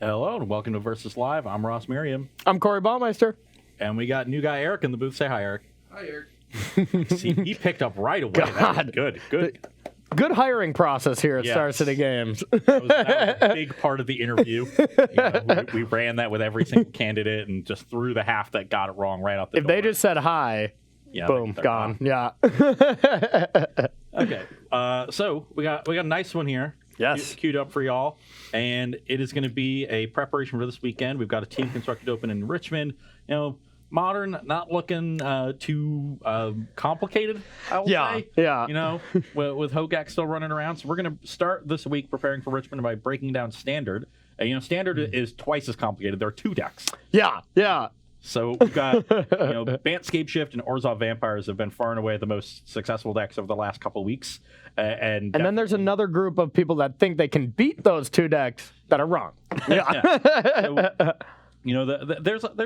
Hello and welcome to Versus Live. I'm Ross Merriam. I'm Corey Baumeister. And we got new guy Eric in the booth. Say hi, Eric. Hi, Eric. See, he picked up right away. God. That was good. Good hiring process here at Yes. Star City Games. That was a big part of the interview. We ran that with every single candidate and just threw the half that got it wrong right out the door. If they just said hi, boom, they're gone. Yeah. Okay. So we got a nice one here. Yes. Queued up for y'all, and it is going to be a preparation for this weekend. We've got a team constructed open in Richmond. Modern, not looking too complicated, I will say. Yeah. With Hogak still running around. So we're going to start this week preparing for Richmond by breaking down Standard. Standard is twice as complicated. There are 2 decks. Yeah. So we've got, Bant Scapeshift and Orzhov Vampires have been far and away the most successful decks over the last couple of weeks. And then there's another group of people that think they can beat those 2 decks that are wrong. There's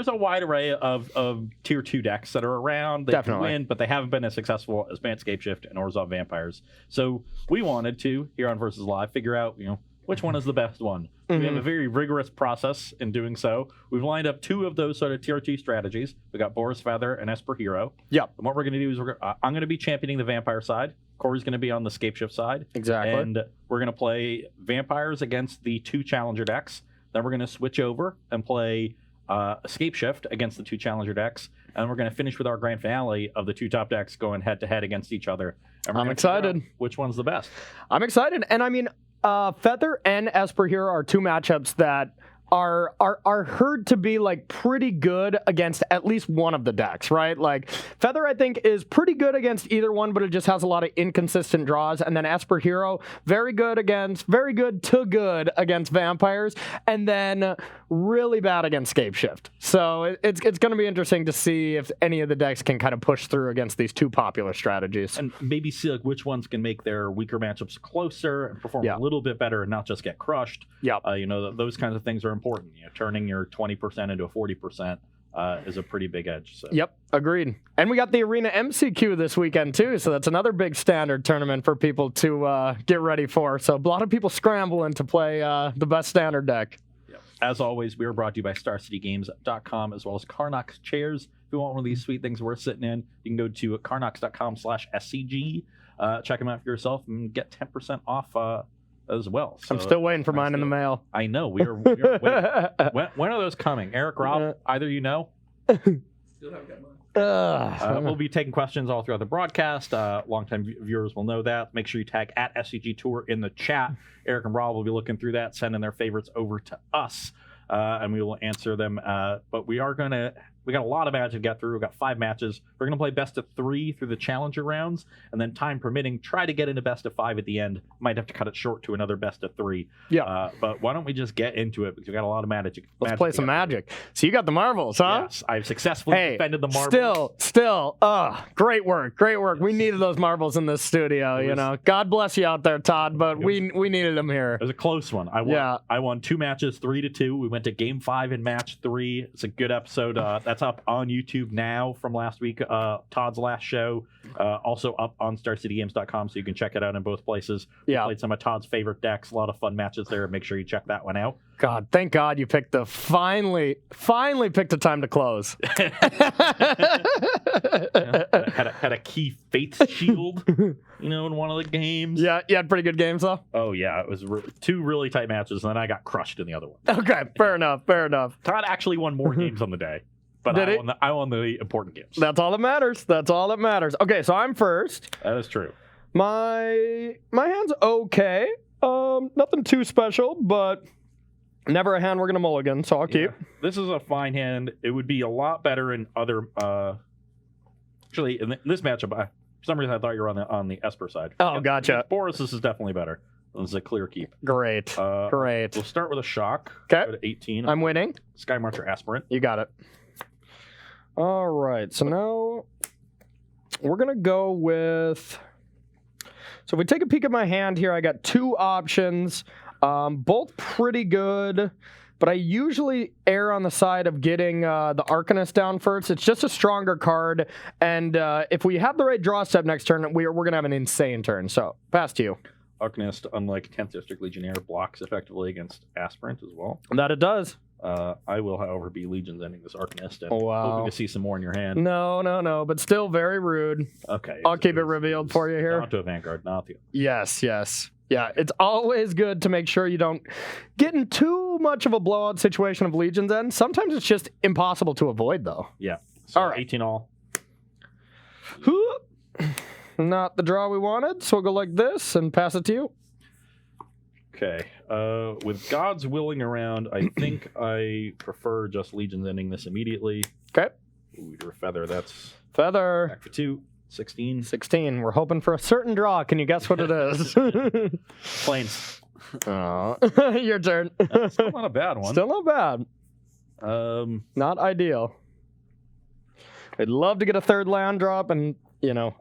a wide array of tier 2 decks that are around. They can win, but they haven't been as successful as Bant Scapeshift and Orzhov Vampires. So we wanted to, here on Versus Live, figure out, which one is the best one. We have a very rigorous process in doing so. We've lined up 2 of those sort of tier 2 strategies. We got Boros Feather and Esper Hero. Yep. And what we're going to do is I'm going to be championing the Vampire side. Corey's going to be on the Scapeshift side. Exactly. And we're going to play Vampires against the 2 Challenger decks. Then we're going to switch over and play Scapeshift against the 2 Challenger decks. And we're going to finish with our grand finale of the 2 top decks going head-to-head against each other. And I'm excited. Which one's the best? I'm excited. And I mean, Feather and Esper Hero are 2 matchups that are heard to be like pretty good against at least one of the decks, right? Like Feather, I think, is pretty good against either one, but it just has a lot of inconsistent draws. And then Esper Hero, very good to good against Vampires, and then really bad against Scapeshift. So it's going to be interesting to see if any of the decks can kind of push through against these 2 popular strategies. And maybe see like which ones can make their weaker matchups closer and perform a little bit better and not just get crushed. Yeah. Those kinds of things are important. Turning your 20% into a 40% is a pretty big edge. So. Yep, agreed. And we got the Arena MCQ this weekend too, so that's another big Standard tournament for people to get ready for. So a lot of people scrambling to play the best Standard deck. Yep. As always, we are brought to you by StarCityGames.com as well as Karnox Chairs. If you want one of these sweet things worth sitting in, you can go to Karnox.com/SCG. Check them out for yourself and get 10% off as well. So, I'm still waiting for mine in the mail. I know. We are waiting. When are those coming? Eric, Rob, either you know? Still haven't got mine. We'll be taking questions all throughout the broadcast. Longtime viewers will know that. Make sure you tag at SCG Tour in the chat. Eric and Rob will be looking through that, sending their favorites over to us, and we will answer them. But we got a lot of matches to get through. We've got 5 matches. We're going to play best of 3 through the Challenger rounds, and then time permitting, try to get into best of 5 at the end. Might have to cut it short to another best of 3. Yeah. But why don't we just get into it, because we've got a lot of magic. Let's play some Magic. So you got the Marvels, huh? Yes, I've successfully defended the Marvels. Still, great work. Yes. We needed those Marvels in this studio, God bless you out there, Todd, but we needed them here. It was a close one. I won 2 matches, 3-2. We went to game 5 in match 3. It's a good episode. That's up on YouTube now from last week, Todd's last show. Also up on StarCityGames.com, so you can check it out in both places. Yeah. We played some of Todd's favorite decks. A lot of fun matches there. Make sure you check that one out. God, thank God you picked finally picked a time to close. Had a key Faith Shield, in one of the games. Yeah, you had pretty good games, though? Oh, yeah. It was 2 really tight matches, and then I got crushed in the other one. Okay, fair enough. Todd actually won more games on the day. But I won the important games. That's all that matters. Okay, so I'm first. That is true. My hand's okay. Nothing too special, but never a hand we're gonna mulligan, so I'll keep. This is a fine hand. It would be a lot better in other. Actually, in this matchup, for some reason I thought you were on the Esper side. Oh, gotcha. Boros, this is definitely better. This is a clear keep. Great. We'll start with a shock. Okay. Go to 18. I'm winning. Sky Marcher Aspirant. You got it. All right. So now we're going to go with... So if we take a peek at my hand here, I got 2 options, both pretty good, but I usually err on the side of getting the Arcanist down first. It's just a stronger card, and if we have the right draw step next turn, we're going to have an insane turn. So, pass to you. Arcanist, unlike 10th District Legionnaire, blocks effectively against Aspirant as well. That it does. I will, however, be Legion's ending this Arcanist and Wow. hoping to see some more in your hand. No, but still very rude. Okay. I'll keep it revealed for you here. Not to a Vanguard, not the. Yes. Yeah, it's always good to make sure you don't get in too much of a blowout situation of Legion's End. Sometimes it's just impossible to avoid, though. Yeah. So All right. 18 all. Not the draw we wanted, so we'll go like this and pass it to you. Okay. With God's willing around, I think I prefer just Legion's ending this immediately. Okay. Ooh, you're a feather. That's Feather. back for 2. 16. 16. We're hoping for a certain draw. Can you guess what it is? Planes. Oh, your turn. Still not a bad one. Still not bad. Not ideal. I'd love to get a third land drop and,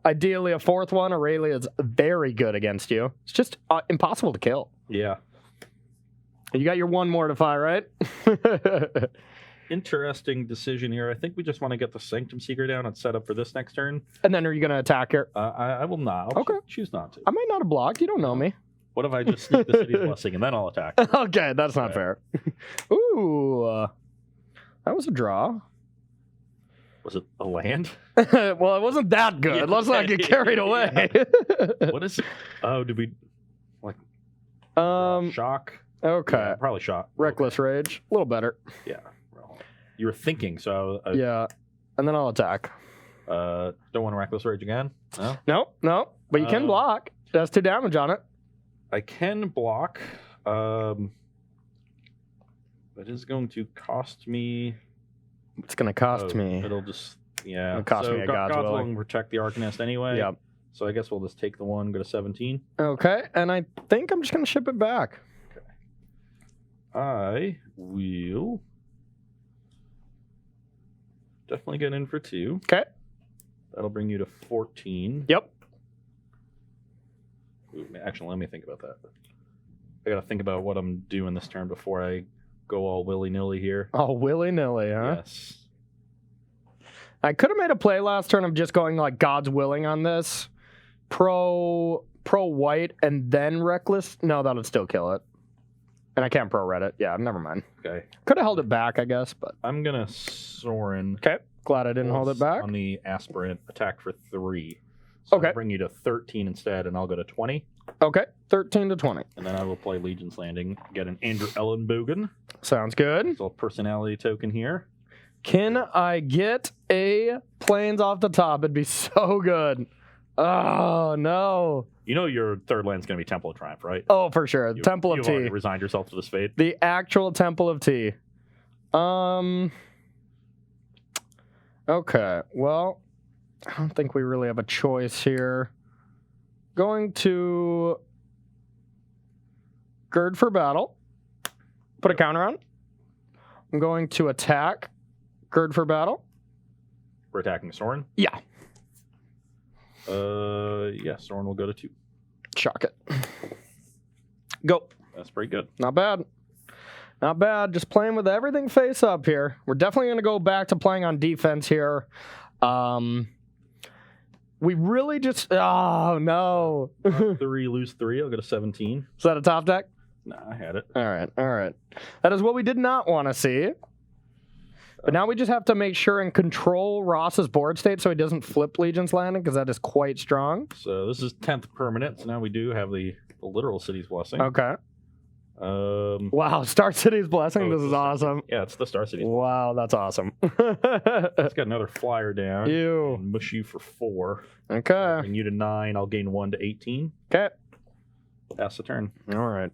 ideally a fourth one. Aurelia is very good against you. It's just impossible to kill. Yeah. You got your one mortify, right? Interesting decision here. I think we just want to get the Sanctum Seeker down and set up for this next turn. And then are you going to attack her? I will not. I'll Okay. choose not to. I might not have blocked. You don't know me. What if I just sneak the City's Blessing and then I'll attack? Okay, that's not fair. Ooh, that was a draw. Was it a land? Well, it wasn't that good. Yeah. Let's not get carried away. What is it? Oh, did we shock? Okay. Yeah, probably shock. Reckless Rage, a little better. Yeah. Well, you were thinking, so Yeah, and then I'll attack. don't want to Reckless Rage again. No, No, but you can block. That's 2 damage on it. I can block. That is going to cost me. It's going to cost me. It'll just It'll cost me a God's Willing. Protect the Arcanist anyway. Yep. So I guess we'll just take the 1, go to 17. Okay, and I think I'm just going to ship it back. I will definitely get in for 2. Okay. That'll bring you to 14. Yep. Ooh, actually, let me think about that. I gotta think about what I'm doing this turn before I go all willy-nilly here. Oh, willy-nilly, huh? Yes. I could have made a play last turn of just going like God's Willing on this. Pro white and then reckless. No, that would still kill it. And I can't pro red it. Yeah, never mind. Okay. Could have held it back, I guess, but I'm gonna Sorin. okay. Glad I didn't hold it back. On the aspirant, attack for 3. So Okay. I'll bring you to 13 instead, and I'll go to 20. Okay, 13 to 20. And then I will play Legion's Landing, get an Andrew Ellenbogen. Sounds good. It's a personality token here. Can I get a planes off the top? It'd be so good. Oh, no. You know your third land's going to be Temple of Triumph, right? Oh, for sure. Temple of You've already Tea. resigned yourself to this fate. The actual Temple of Tea. Okay, well, I don't think we really have a choice here. Going to gird for battle. Put a counter on. I'm going to attack. Gird for battle. We're attacking Sorin. Yeah. Sorin will go to 2. Shock it. Go. That's pretty good. Not bad. Not bad. Just playing with everything face up here. We're definitely going to go back to playing on defense here. We really just... Oh, no. 3, lose 3. I'll go to 17. Is that a top deck? Nah, I had it. All right. That is what we did not want to see. But now we just have to make sure and control Ross's board state so he doesn't flip Legion's Landing, because that is quite strong. So this is 10th permanent, so now we do have the literal City's Blessing. Okay. Um, Wow, Star City's Blessing. Oh, This it's is the- awesome. yeah, it's the Star City's. Wow, that's awesome. It's got another flyer down. Ew. And mush you for 4. Okay. Bring you to 9. I'll gain 1 to 18. Okay. Pass the turn. All right.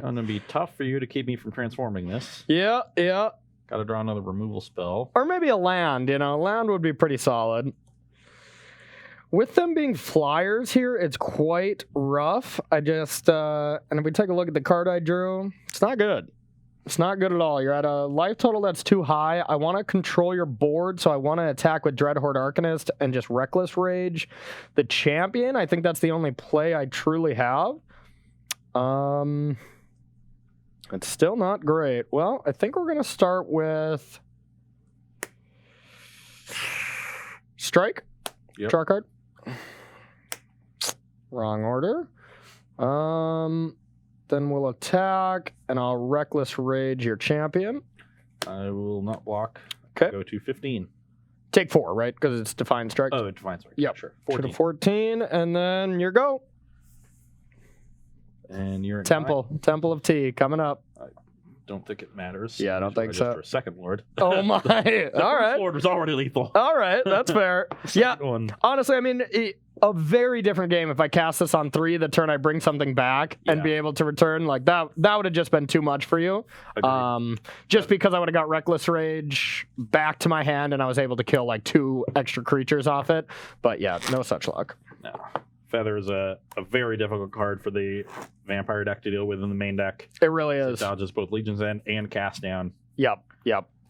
Gonna be tough for you to keep me from transforming this. Yeah. Gotta draw another removal spell. Or maybe a land, land would be pretty solid. With them being flyers here, it's quite rough. I just, and if we take a look at the card I drew, it's not good. It's not good at all. You're at a life total that's too high. I want to control your board, so I want to attack with Dreadhorde Arcanist and just Reckless Rage the champion. I think that's the only play I truly have. It's still not great. Well, I think we're going to start with Strike. Yep. Draw card. Wrong order. Then we'll attack, and I'll Reckless Rage your champion. I will not block. Okay. Go to 15. Take 4, right? Because it's Defiant Strike. Oh, it defines strike. Yep. Sure. Should 14. have 14, and then your go. And you're at Temple of Tea coming up. Don't think it matters. Yeah, I don't think so. For a second lord. Oh my! The All first right, lord was already lethal. all right, that's fair. Yeah, One. honestly, I mean, a very different game if I cast this on 3 the turn I bring something back and Yeah. be able to return like that. That would have just been too much for you. Agreed. Just because I would have got Reckless Rage back to my hand and I was able to kill like 2 extra creatures off it. But yeah, no such luck. No. Feather is a very difficult card for the vampire deck to deal with in the main deck. It really It is. dodges both Legion's End and Cast Down. Yep.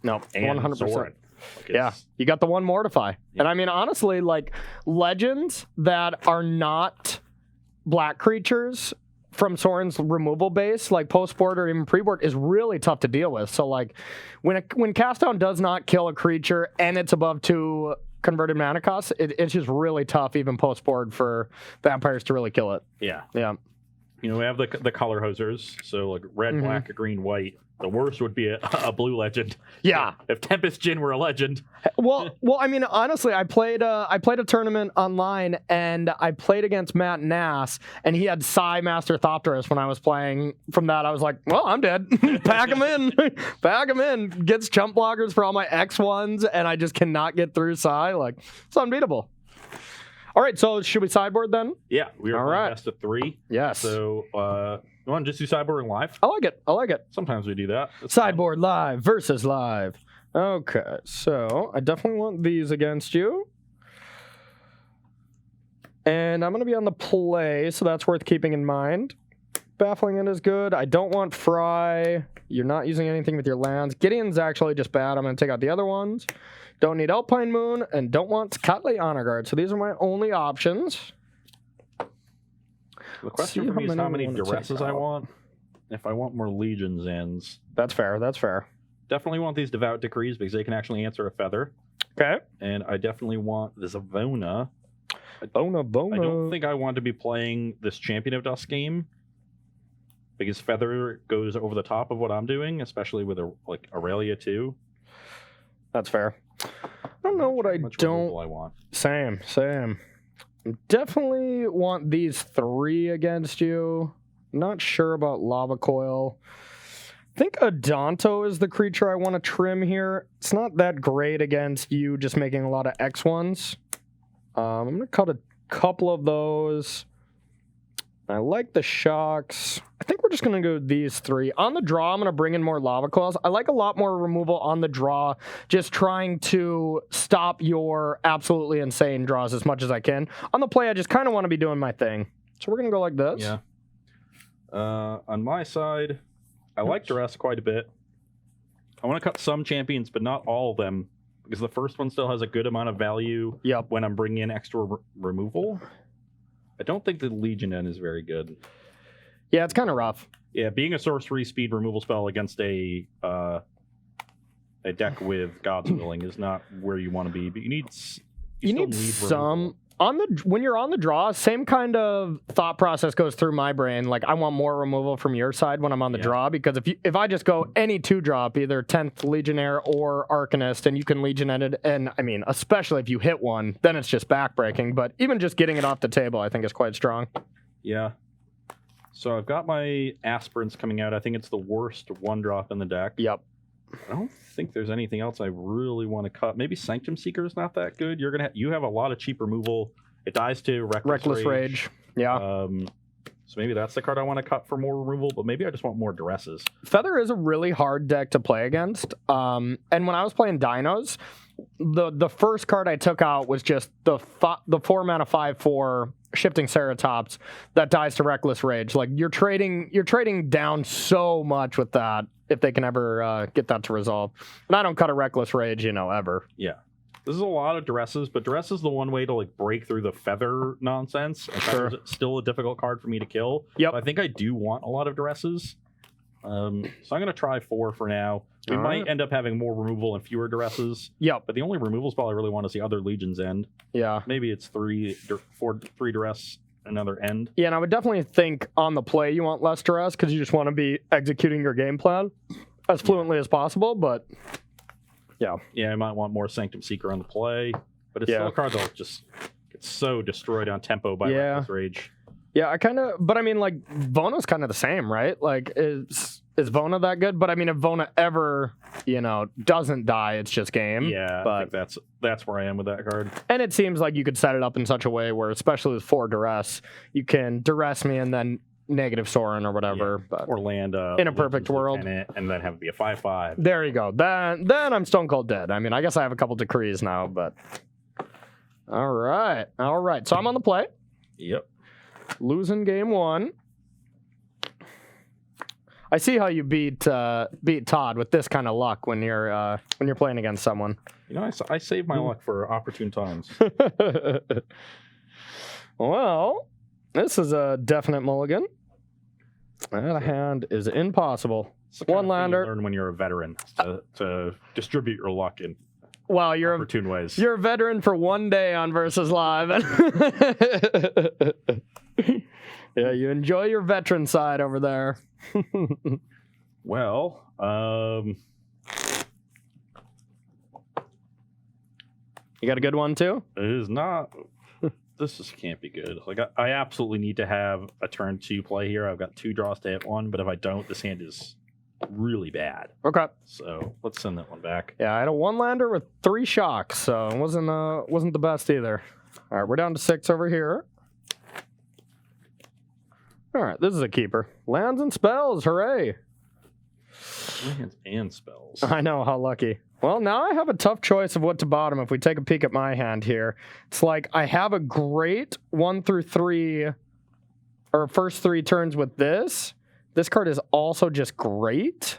No, And 100%. Zoran. Like, Yeah, it's- you got the one Mortify. And I mean, honestly, like, legends that are not black creatures from Soren's removal base, like post-board or even pre-board, is really tough to deal with. So, like, when Cast Down does not kill a creature and it's above 2 converted mana costs, it's just really tough, even post-board, for vampires to really kill it. Yeah. Yeah. You know, we have the color hosers. So, like, red, Mm-hmm. black, green, white. The worst would be a blue legend. Yeah. If Tempest Djinn were a legend. Well, I mean, honestly, I played a tournament online, and I played against Matt Nass, and he had Psy Master Thopterus when I was playing. From that, I was like, well, I'm dead. Pack him in. Pack him in. Gets chump blockers for all my X1s, and I just cannot get through Psy. Like, it's unbeatable. All right, so should we sideboard then? Yeah, we are All playing right. best of 3. Yes. So, you want to just do sideboarding live? I like it. Sometimes we do that. It's fun. Sideboard live versus live. Okay, so I definitely want these against you. And I'm going to be on the play, so that's worth keeping in mind. Baffling End is good. I don't want Fry. You're not using anything with your lands. Gideon's actually just bad. I'm going to take out the other ones. Don't need Alpine Moon, and don't want Catley Honor Guard. So these are my only options. The question See for how me is many how we many wanna take duresses I out. want. If I want more Legion's Ends. That's fair. That's fair. Definitely want these Devout Decrees because they can actually answer a feather. Okay. And I definitely want the Zavona. Bona. I don't think I want to be playing this Champion of Dusk game because Feather goes over the top of what I'm doing, especially with Aurelia too. That's fair. I don't know what I How much don't. removal I want. Same. Definitely want these 3 against you. Not sure about Lava Coil. I think Adonto is the creature I want to trim here. It's not that great against you just making a lot of X1s. I'm going to cut a couple of those. I like the shocks. I think we're just going to go these 3. On the draw, I'm going to bring in more Lava Coils. I like a lot more removal on the draw, just trying to stop your absolutely insane draws as much as I can. On the play, I just kind of want to be doing my thing. So we're going to go like this. Yeah. On my side, I like Duress quite a bit. I want to cut some champions, but not all of them, because the first one still has a good amount of value Yep. when I'm bringing in extra removal. I don't think the Legion End is very good. Yeah, it's kind of rough. Yeah, being a sorcery speed removal spell against a deck with God's Willing is not where you want to be, but you need You need some when you're on the draw. Same kind of thought process goes through my brain. Like, I want more removal from your side when I'm on the draw, because if I just go any 2-drop, either 10th Legionnaire or Arcanist, and you can Legion End it, and I mean, especially if you hit one, then it's just backbreaking. But even just getting it off the table, I think is quite strong. Yeah. So I've got my Aspirants coming out. I think it's the worst 1-drop in the deck. Yep. I don't think there's anything else I really want to cut. Maybe Sanctum Seeker is not that good. You have a lot of cheap removal. It dies to Reckless Rage. Yeah. So maybe that's the card I want to cut for more removal, but maybe I just want more Duresses. Feather is a really hard deck to play against. And when I was playing Dinos, the first card I took out was just the 4-mana 5/4 Shifting Ceratops that dies to Reckless Rage. Like, you're trading down so much with that if they can ever get that to resolve. And I don't cut a Reckless Rage, ever. Yeah. This is a lot of Duresses, but Duress is the one way to break through the Feather nonsense. And Feather's still a difficult card for me to kill. Yep. But I think I do want a lot of Duresses. So I'm going to try 4 for now. We All might right. end up having more removal and fewer Duresses. Yep. But the only removal spell I really want is the other Legion's End. Yeah. Maybe it's 3 Duress another end. Yeah, and I would definitely think on the play you want less duress because you just want to be executing your game plan as fluently as possible, but yeah. Yeah, I might want more Sanctum Seeker on the play, but it's Yeah. still a card that'll just get so destroyed on tempo by Yeah. Reckless Rage. Yeah, I kind of, but I mean, like, Vona's kind of the same, right? Like, is Vona that good? But I mean, if Vona ever, doesn't die, it's just game. Yeah, I but think that's where I am with that card. and it seems like you could set it up in such a way where, especially with 4 duress, you can duress me and then negative Sorin or whatever. Yeah. But Or land in a perfect world, and then have it be a 5/5. there you go. Then I'm stone cold dead. I mean, I guess I have a couple decrees now, but all right. So I'm on the play. Yep. Losing game 1. I see how you beat Todd with this kind of luck when you're playing against someone. I save my luck for opportune times. Well, this is a definite mulligan. That hand is impossible. It's the kind One of thing you lander. learn when you're a veteran to distribute your luck in Wow, opportune ways. you're a veteran for one day on Versus Live. Yeah, you enjoy your veteran side over there. Well, You got a good one too? it is not. This just can't be good. Like I absolutely need to have a turn 2 play here. I've got 2 draws to hit 1, but if I don't, this hand is really bad. Okay. So let's send that one back. Yeah, I had a 1-lander with 3 shocks, so it wasn't the best either. All right, we're down to 6 over here. All right, this is a keeper. Lands and spells, hooray! Lands and spells. I know, how lucky. Well, now I have a tough choice of what to bottom if we take a peek at my hand here. It's like I have a great 1 through 3, or first 3 turns with this. This card is also just great.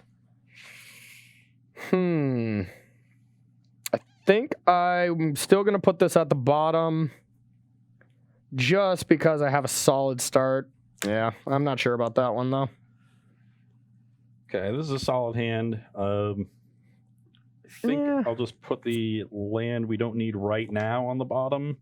I think I'm still going to put this at the bottom just because I have a solid start. Yeah, I'm not sure about that one, though. Okay, this is a solid hand. I think Yeah. I'll just put the land we don't need right now on the bottom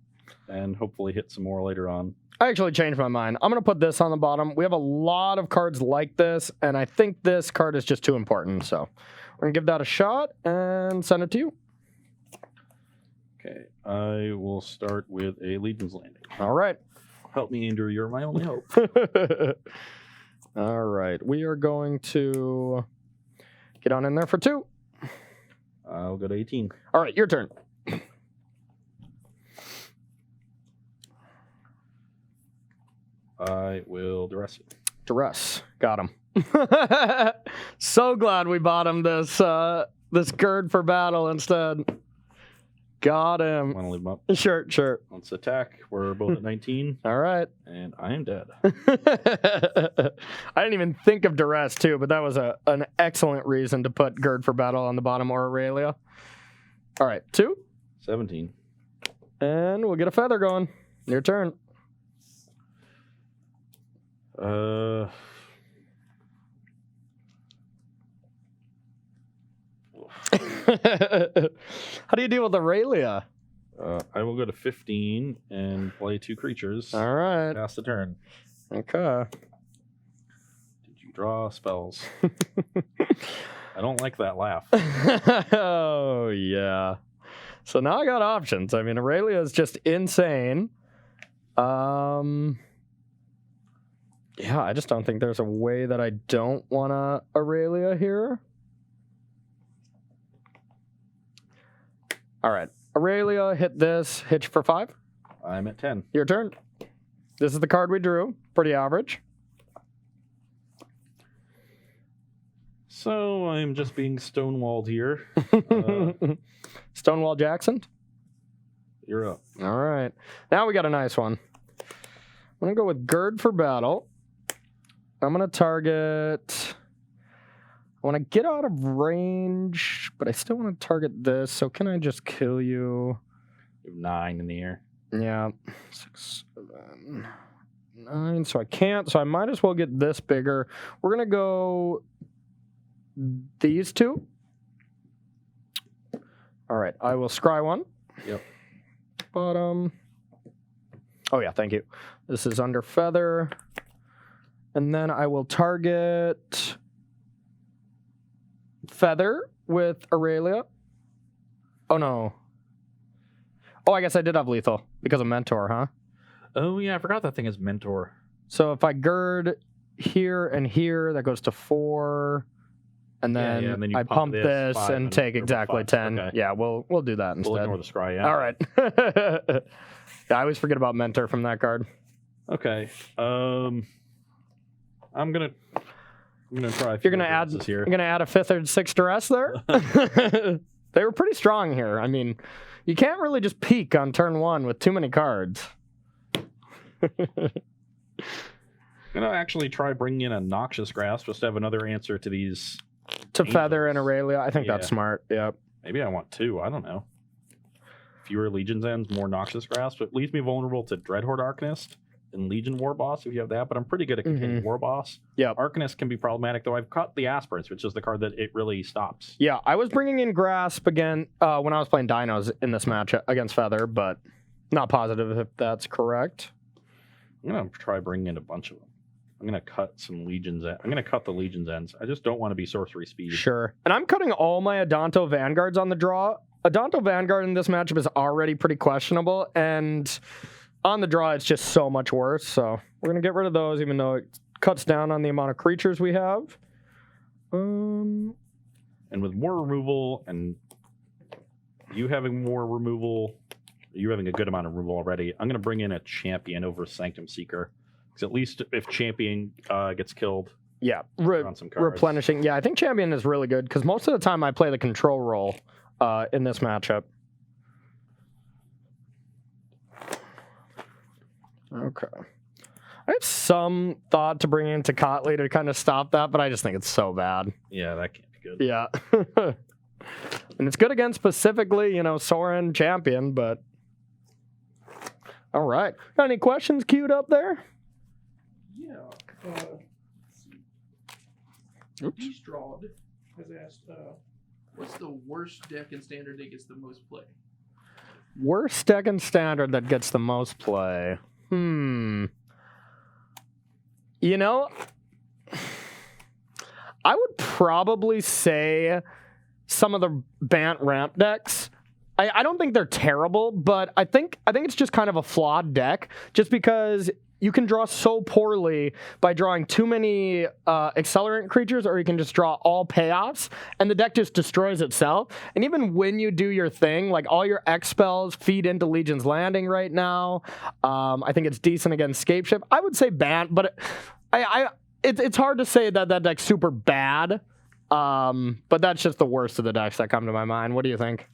and hopefully hit some more later on. I actually changed my mind. I'm going to put this on the bottom. We have a lot of cards like this, and I think this card is just too important. So we're going to give that a shot and send it to you. Okay, I will start with a Legion's Landing. All right. Help me, Andrew. You're my only hope. All right. We are going to get on in there for 2. I'll go to 18. All right, your turn. I will duress you. Duress. Got him. So glad we bottomed this gird for battle instead. Got him. Want to leave him up? Sure. Let's attack. We're both at 19, All right. and I am dead. I didn't even think of duress too, but that was an excellent reason to put gird for battle on the bottom or Aurelia. All right, 2, 17. and we'll get a feather going. Your turn. How do you deal with Aurelia? I will go to 15 and play 2 creatures. All right. Pass the turn. Okay. Did you draw spells? I don't like that laugh. Oh, yeah. So now I got options. I mean, Aurelia is just insane. Yeah, I just don't think there's a way that I don't want to Aurelia here. All right. Aurelia, hit this. Hit for 5. I'm at 10. Your turn. This is the card we drew. Pretty average. So I'm just being stonewalled here. Stonewall Jackson. You're up. All right. Now we got a nice one. I'm going to go with Gird for battle. I'm going to target... I want to get out of range, but I still want to target this. So can I just kill you? You have 9 in the air. Yeah. 6, 7, 9. So I can't. So I might as well get this bigger. We're going to go these 2. All right. I will scry 1. Yep. Bottom. Oh, yeah, thank you. This is under Feather. And then I will target Feather with Aurelia. Oh, no. Oh, I guess I did have lethal because of Mentor, huh? Oh, yeah, I forgot that thing is Mentor. So if I gird here and here, that goes to 4. And then, and then you I pump this 5 and take exactly 5. 10. Okay. Yeah, we'll do that instead. We'll ignore the scry, yeah. All right. Yeah, I always forget about Mentor from that card. Okay. I'm gonna try. You're gonna add this here. You're gonna add a 5th or 6th duress there. They were pretty strong here. I mean, you can't really just peak on turn 1 with too many cards. I'm gonna actually try bringing in a Noxious Grasp just to have another answer to these. To Angels. Feather and Aurelia, I think that's Yeah. smart. Yep. Maybe I want 2. I don't know. Fewer Legion's Ends, more Noxious Grasp. It leaves me vulnerable to Dreadhorde Arcanist and Legion War Boss if you have that, but I'm pretty good at containing War Boss. Yep. Arcanist can be problematic, though. I've cut the Aspirants, which is the card that it really stops. Yeah, I was bringing in Grasp again when I was playing Dinos in this match against Feather, but not positive if that's correct. I'm gonna try bringing in a bunch of them. I'm gonna cut some Legions. I'm gonna cut the Legions Ends. I just don't want to be sorcery speed. Sure. And I'm cutting all my Adanto Vanguards on the draw. Adanto Vanguard in this matchup is already pretty questionable, and on the draw it's just so much worse. So we're gonna get rid of those, even though it cuts down on the amount of creatures we have. And with more removal and you having more removal, you having a good amount of removal already, I'm gonna bring in a champion over Sanctum Seeker. Because at least if champion gets killed, Yeah, on some cards. replenishing. Yeah, I think champion is really good because most of the time I play the control role in this matchup. Okay. I have some thought to bring in Tecatli to kind of stop that, but I just think it's so bad. Yeah, that can't be good. Yeah. And it's good against specifically, Soren champion, but... All right. Got any questions queued up there? Yeah. Let's see. Eastrawd has asked, what's the worst deck in Standard that gets the most play? Worst deck in Standard that gets the most play. I would probably say some of the Bant ramp decks. I don't think they're terrible, but I think it's just kind of a flawed deck, just because you can draw so poorly by drawing too many accelerant creatures, or you can just draw all payoffs, and the deck just destroys itself. And even when you do your thing, like all your X spells feed into Legion's Landing right now. I think it's decent against Scapeshift. I would say Bant, but it's hard to say that deck's super bad. But that's just the worst of the decks that come to my mind. What do you think?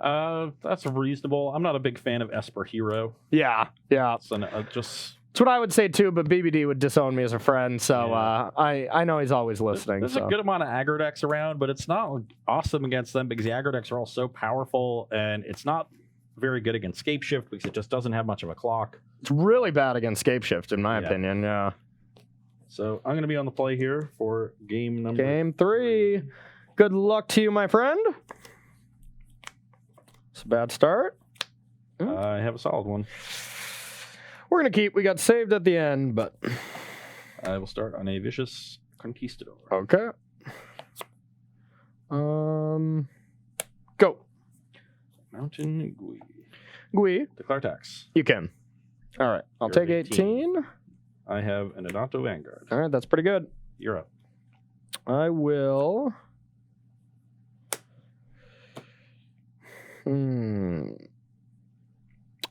That's reasonable. I'm not a big fan of Esper Hero. Yeah. So just... That's what I would say too, but BBD would disown me as a friend, so Yeah. I know he's always listening. There's so. a good amount of aggro decks around, but it's not awesome against them because the aggro decks are all so powerful, and it's not very good against Scapeshift because it just doesn't have much of a clock. It's really bad against Scapeshift, in my Yeah. opinion, yeah. So I'm going to be on the play here for game number... Game 3. Good luck to you, my friend. It's a bad start. I have a solid one. We're going to keep. We got saved at the end, but... I will start on a Vicious Conquistador. Okay. Go. Mountain Gui. Gui, Declare tax. you can. All right. I'll You're take 18. I have an Adanto Vanguard. All right, that's pretty good. You're up. I will...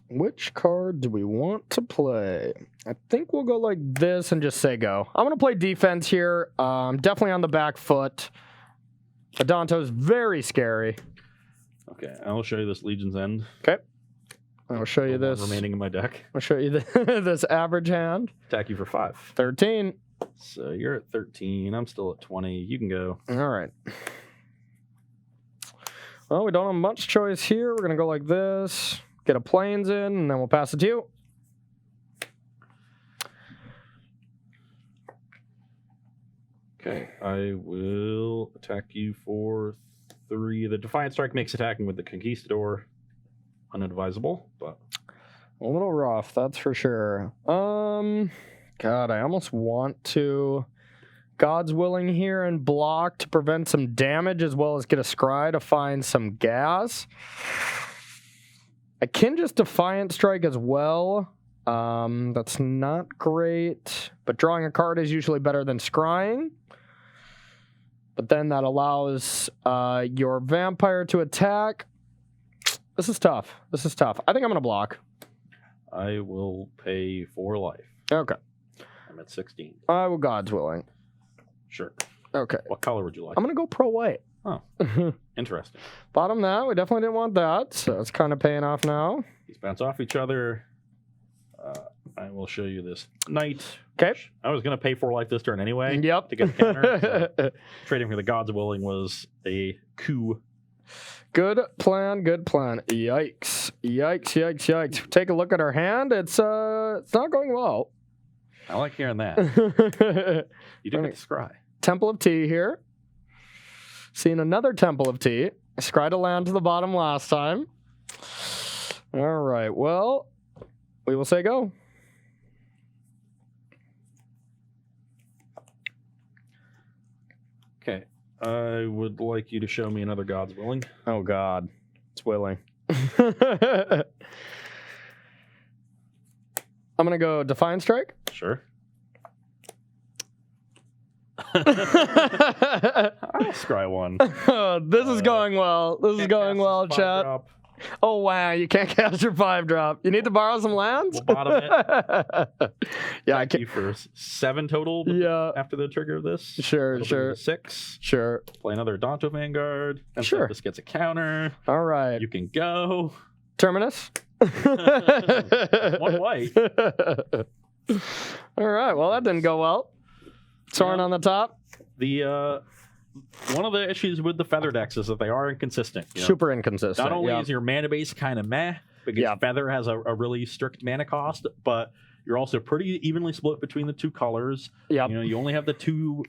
Which card do we want to play? I think we'll go like this and just say go. I'm going to play defense here. Definitely on the back foot. Adanto's very scary. Okay, I will show you this Legion's End. Okay. I'll show you The one this. remaining in my deck. I'll show you this average hand. Attack you for 5. 13. So you're at 13. I'm still at 20. You can go. All right. Well, we don't have much choice here. We're going to go like this. Get a planes in, and then we'll pass it to you. Okay, I will attack you for 3. The Defiant Strike makes attacking with the Conquistador unadvisable, but A little rough, that's for sure. God, I almost want to God's Willing here and block to prevent some damage as well as get a scry to find some gas. I can just Defiant Strike as well. That's not great, but drawing a card is usually better than scrying. But then that allows your vampire to attack. This is tough. I think I'm going to block. I will pay 4 life. Okay. I'm at 16. I will God's Willing. Sure. Okay. What color would you like? I'm going to go pro white. Oh, interesting. Bottom that. We definitely didn't want that, so it's kind of paying off now. These bounce off each other. I will show you this knight. Okay. I was going to pay 4 life this turn anyway. Yep. To get the counter. So trading for the Gods Willing was a coup. Good plan. Yikes. Take a look at our hand. It's not going well. I like hearing that. You did get the scry. Temple of Tea here. Seeing another Temple of Tea. Scry to land to the bottom last time. All right. Well, we will say go. Okay. I would like you to show me another God's Willing. Oh, God. It's willing. I'm going to go Defiant Strike. Sure. I'll scry 1. Oh, this is going well. This is going well, Cast chat. 5-drop. Oh, wow. You can't cast your 5-drop. You need to borrow some lands? We'll bottom it. Yeah, I Thank can. you for 7 total Yeah. after the trigger of this. Sure. It'll bring it to 6. Sure. Play another Danto Vanguard. And Sure. so this gets a counter. All right. You can go. Terminus. 1 white. All right. Well, that didn't go well. Soren Yeah. on the top. The one of the issues with the Feather decks is that they are inconsistent. You know? Super inconsistent. Not only yeah. is your mana base kind of meh, because Yeah. Feather has a really strict mana cost, but you're also pretty evenly split between the 2 colors. Yep. You know, you only have the 2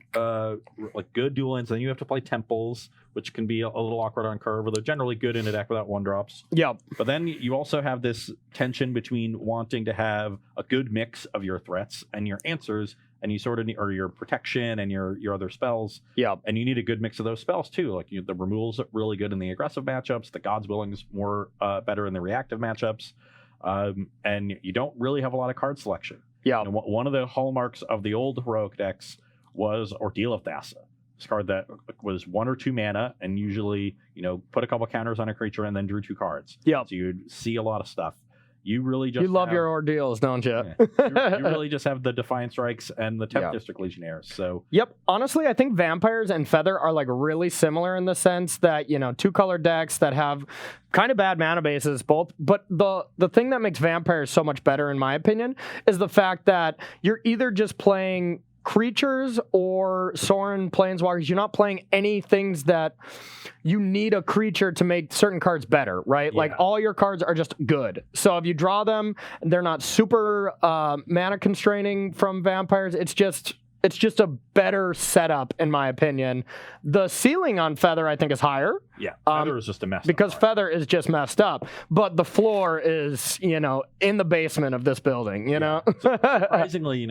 like good dual lands, then you have to play Temples, which can be a little awkward on curve, but they're generally good in a deck without 1-drops. Yep. But then you also have this tension between wanting to have a good mix of your threats and your answers, and you sort of need, or your protection and your other spells. Yep. And you need a good mix of those spells too. Like the removal's really good in the aggressive matchups. The God's Willing is more better in the reactive matchups. And you don't really have a lot of card selection. Yeah. And one of the hallmarks of the old heroic decks was Ordeal of Thassa. This card that was 1 or 2 mana and usually, put a couple counters on a creature and then drew 2 cards. Yep. So you'd see a lot of stuff. You really just You love your ordeals, don't you? Yeah. You really just have the Defiant Strikes and the 10th Yeah. District Legionnaires. So Yep. Honestly, I think Vampires and Feather are like really similar in the sense that, 2-color decks that have kind of bad mana bases both. But the thing that makes Vampires so much better, in my opinion, is the fact that you're either just playing creatures or Sorin planeswalkers. You're not playing any things that you need a creature to make certain cards better, right? Yeah. Like all your cards are just good. So if you draw them, they're not super mana constraining from Vampires. It's just a better setup, in my opinion. The ceiling on Feather, I think, is higher. yeah, Feather is just a mess. Because Feather is just messed up. But the floor is, in the basement of this building, know? Surprisingly,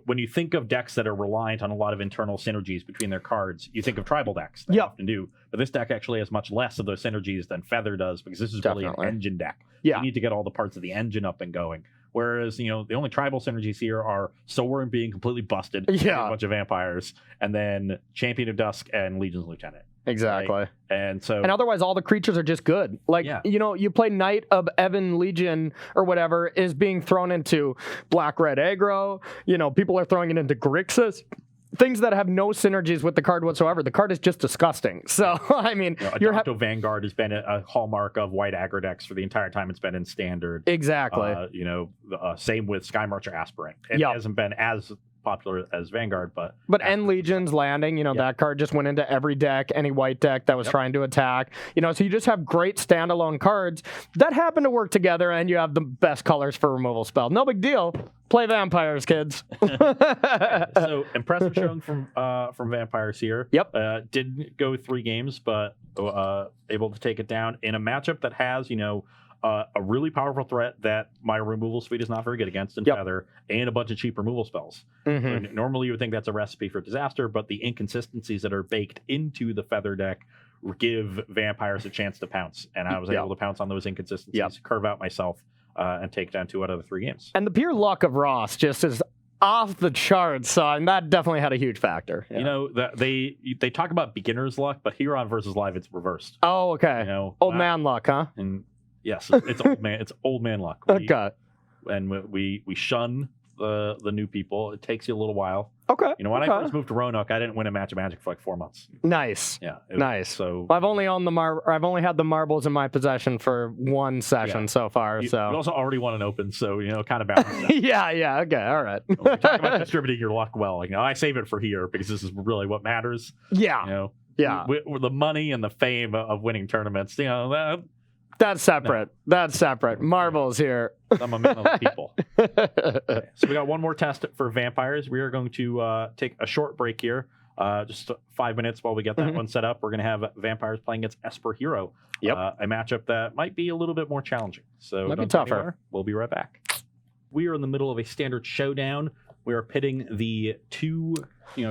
when you think of decks that are reliant on a lot of internal synergies between their cards, you think of tribal decks. They Yep. often do. But this deck actually has much less of those synergies than Feather does, because this is really Definitely. an engine deck. Yeah. You need to get all the parts of the engine up and going. Whereas, the only tribal synergies here are Sorin being completely busted, Yeah. a bunch of vampires, and then Champion of Dusk and Legion's Lieutenant. Exactly. And so And otherwise, all the creatures are just good. Like, Yeah. you play Knight of Evan Legion or whatever is being thrown into black-red aggro. People are throwing it into Grixis. Things that have no synergies with the card whatsoever. The card is just disgusting. So, I mean, you're Adopto Vanguard has been a hallmark of white aggro decks for the entire time it's been in Standard. exactly. Same with Sky Marcher Aspirant. It Yep. hasn't been as popular as Vanguard, but But End Legion's landing, that card just went into every deck, any white deck that was Yep. trying to attack. So you just have great standalone cards that happen to work together, and you have the best colors for removal spell. No big deal. Play Vampires, kids. so impressive showing from Vampires here. Yep. Didn't go 3 games, but able to take it down in a matchup that has a really powerful threat that my removal speed is not very good against in Feather, and a bunch of cheap removal spells. So normally you would think that's a recipe for disaster, but the inconsistencies that are baked into the Feather deck give vampires a chance to pounce, and I was able to pounce on those inconsistencies, curve out myself, and take down 2 out of the 3 games. And the pure luck of Ross just is off the charts, and that definitely had a huge factor. You know, that they talk about beginner's luck, but here on Versus Live, it's reversed. Oh, okay. You know, old man luck, huh? And yes, it's old man. It's old man luck. Okay. And we shun the new people. It takes you a little while. Okay. You know, when I first moved to Roanoke, I didn't win a match of Magic for like 4 months. Nice. Yeah. Nice. So I've only owned I've only had the marbles in my possession for 1 session so far. You so also already won an open, so you know, kind of balance. yeah. Okay. All right. We talk about distributing your luck well. You know, I save it for here because this is really what matters. Yeah. You know. Yeah. With the money and the fame of winning tournaments, you know, that's separate. No. That's separate. Marbles here. I'm a man of the people. Okay, so we got one more test for vampires. We are going to take a short break here. Just 5 minutes while we get that one set up. We're going to have vampires playing against Esper Hero. Yep. A matchup that might be a little bit more challenging. So might be don't go tougher. anywhere. We'll be right back. We are in the middle of a standard showdown. We are pitting the 2,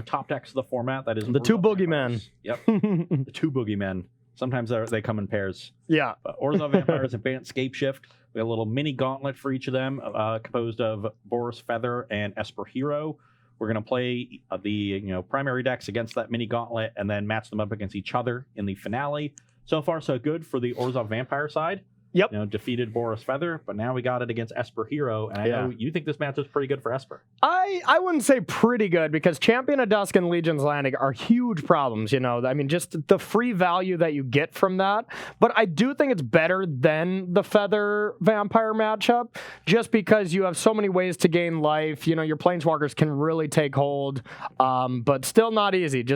top decks of the format. That is the 2 boogeymen. Yep. The 2 boogeymen. Sometimes they come in pairs. Yeah. Orzhov Vampires Advanced Scape Shift. We have a little mini gauntlet for each of them, composed of Boros Feather and Esper Hero. We're going to play the primary decks against that mini gauntlet and then match them up against each other in the finale. So far, so good for the Orzhov Vampire side. Yep. Defeated Boros Feather, but now we got it against Esper Hero, and I know you think this match is pretty good for Esper. I wouldn't say pretty good, because Champion of Dusk and Legion's Landing are huge problems, I mean, just the free value that you get from that. But I do think it's better than the Feather Vampire matchup, just because you have so many ways to gain life. Your Planeswalkers can really take hold, but still not easy.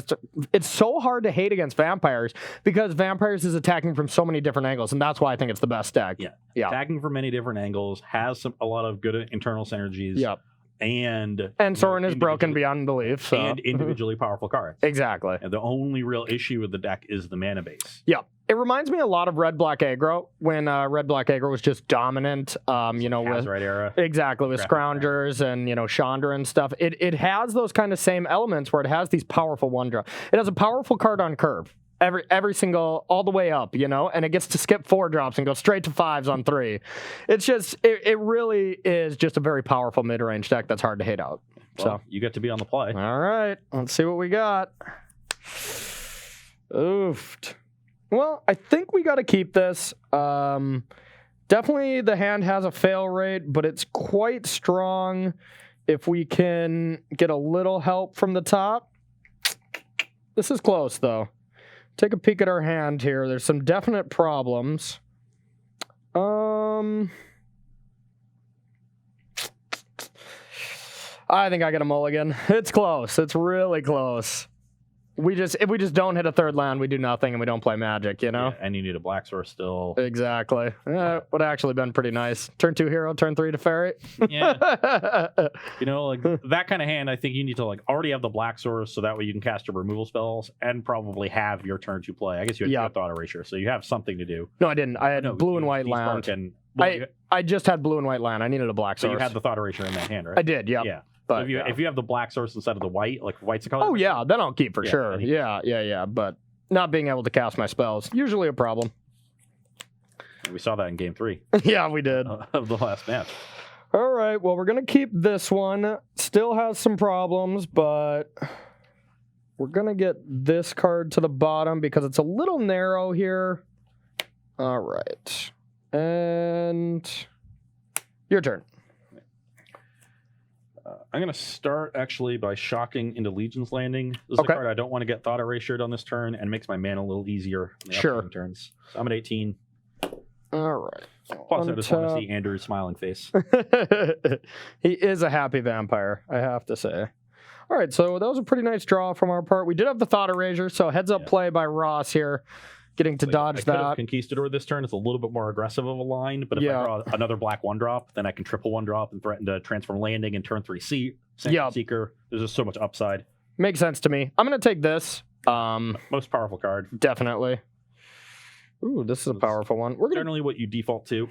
It's so hard to hate against Vampires, because Vampires is attacking from so many different angles, and that's why I think it's the best deck. Yeah. Attacking from many different angles, has a lot of good internal synergies. Yep. And Sorin is broken beyond belief. So. And individually powerful cards. Exactly. And the only real issue with the deck is the mana base. Yeah. It reminds me a lot of Red Black Aggro, when Red Black Aggro was just dominant. With Azerite era. Exactly, with Scroungers and Chandra and stuff. It has those kind of same elements where it has these powerful 1-drop. It has a powerful card on curve. Every single, all the way up, and it gets to skip 4 drops and go straight to 5s on 3. It's just, it really is just a very powerful mid-range deck that's hard to hate out. Well, so you get to be on the play. All right, let's see what we got. Oofed. Well, I think we got to keep this. Definitely the hand has a fail rate, but it's quite strong if we can get a little help from the top. This is close, though. Take a peek at our hand here. There's some definite problems. I think I got a mulligan. It's close. It's really close. If we just don't hit a 3rd land, we do nothing and we don't play Magic, Yeah, and you need a Black Source still. Exactly. Would have actually been pretty nice. Turn 2 hero, turn 3 to ferret. Yeah. That kind of hand, I think you need to already have the Black Source, so that way you can cast your removal spells and probably have your turn 2 play. I guess you had Thought Erasure, so you have something to do. No, I didn't. I had blue and white land. I just had blue and white land. I needed a Black Source. So you had the Thought Erasure in that hand, right? I did, yep. Yeah. But so if you have the Black Source instead of the white, white's the color. Oh yeah, then I'll keep for sure. Yeah. But not being able to cast my spells, usually a problem. We saw that in game 3. Yeah, we did. Of the last match. All right, well, we're going to keep this one. Still has some problems, but we're going to get this card to the bottom because it's a little narrow here. All right. And your turn. I'm going to start actually by shocking into Legion's Landing. This is a card I don't want to get Thought Erasure on this turn, and makes my mana a little easier on the upcoming turns. So I'm at 18. All right. Plus, I just want to see Andrew's smiling face. He is a happy vampire, I have to say. All right, so that was a pretty nice draw from our part. We did have the Thought Erasure, so heads-up play by Ross here. Getting to dodge that. Conquistador this turn is a little bit more aggressive of a line, but if I draw another black 1-drop, then I can triple 1-drop and threaten to transform landing and turn 3 Seeker. There's just so much upside. Makes sense to me. I'm going to take this. Most powerful card. Definitely. Ooh, this is a powerful one. We're gonna Generally what you default to.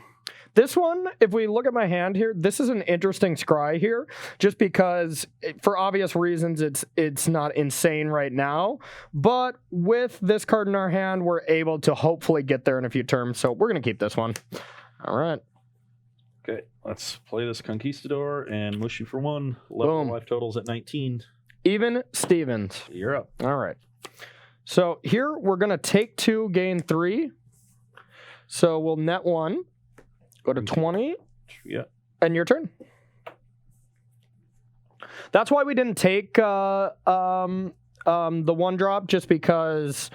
This one, if we look at my hand here, this is an interesting scry here, just because for obvious reasons it's not insane right now. But with this card in our hand, we're able to hopefully get there in a few turns. So we're gonna keep this one. All right. Okay, let's play this Conquistador and mush you for 1. Level Boom. life totals at 19. Even Stevens. You're up. All right. So here we're gonna take 2, gain 3. So we'll net 1. Go to 20. Yeah. And your turn. That's why we didn't take the 1 drop, just because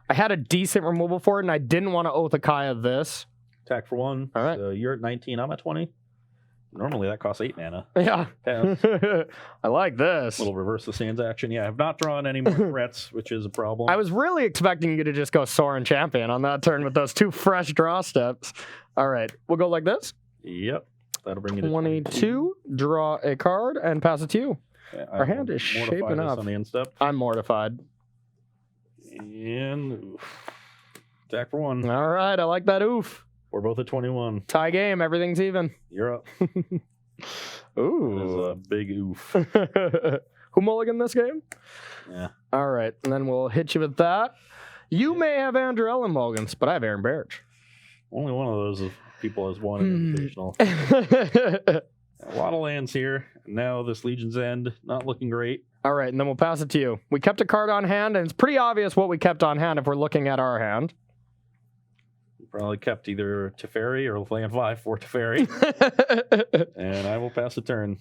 I had a decent removal for it, and I didn't want to Oathakaya this. Attack for 1. All right. So you're at 19. I'm at 20. Normally that costs 8 mana. Yeah. Yeah. I like this. Little reverse the sands action. Yeah, I've not drawn any more threats, which is a problem. I was really expecting you to just go Sorin Champion on that turn with those 2 fresh draw steps. All right. We'll go like this. Yep. That'll bring you to 22. Draw a card and pass it to you. Yeah, Our hand is mortify shaping this up. on the end step. I'm mortified. And oof. Attack for 1. All right. I like that oof. We're both at 21. Tie game. Everything's even. You're up. That is Ooh. a big oof. Who mulligan this game? Yeah. All right. And then we'll hit you with that. You may have Andrew Ellen mulligans, but I have Aaron Barrich. Only one of those people has won an invitational. A lot of lands here. Now this Legion's End, not looking great. All right. And then we'll pass it to you. We kept a card on hand, and it's pretty obvious what we kept on hand if we're looking at our hand. Probably kept either Teferi or land 5 for Teferi. And I will pass the turn.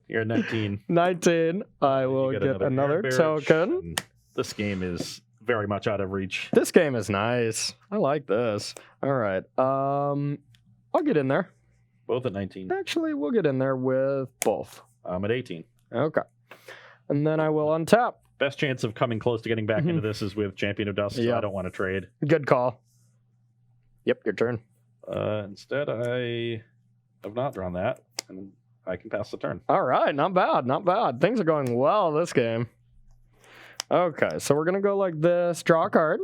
You're at 19. 19. I will You get another Barrich, token. and this game is very much out of reach. This game is nice. I like this. All right. I'll get in there. Both at 19. Actually, we'll get in there with both. I'm at 18. Okay. And then I will untap. Best chance of coming close to getting back into this is with Champion of Dust, so Yep. I don't want to trade. Good call. Yep, your turn. Instead, I have not drawn that, and I can pass the turn. All right, not bad, not bad. Things are going well this game. Okay, so we're going to go like this. Draw a card.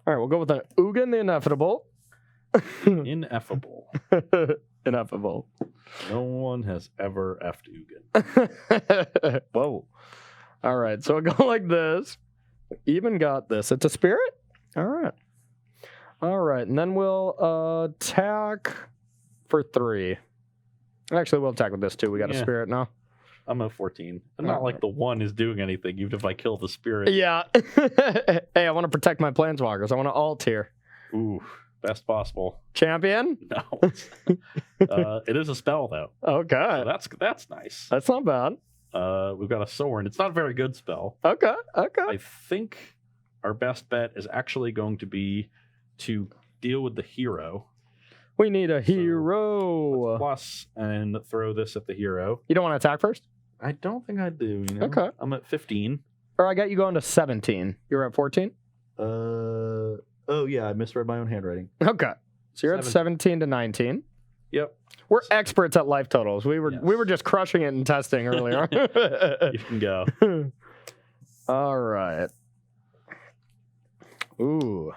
All right, we'll go with an Ugin the Ineffable. Ineffable. Ineffable. No one has ever effed Ugin. Whoa. All right, so we'll go like this. Even got this. It's a spirit? All right. All right, and then we'll attack for 3. Actually, we'll attack with this too. We got a Yeah. spirit now. I'm at 14. And not like the 1 is doing anything, even if I kill the spirit. Yeah. Hey, I want to protect my planeswalkers. I want to alt here. Ooh, best possible. Champion? No. It is a spell, though. Okay. So that's nice. That's not bad. We've got a Sorin. It's not a very good spell. Okay. Okay. I think our best bet is actually going to be to deal with the hero. We need a hero. Plus, and throw this at the hero. You don't want to attack first? I don't think I do. You know? Okay. I'm at 15. Or I got you going to 17. You're at 14? Oh, yeah. I misread my own handwriting. Okay. So you're at 17 to 19. Yep. We're experts at life totals. We Yes. were just crushing it in testing earlier. You can go. All right. Ooh.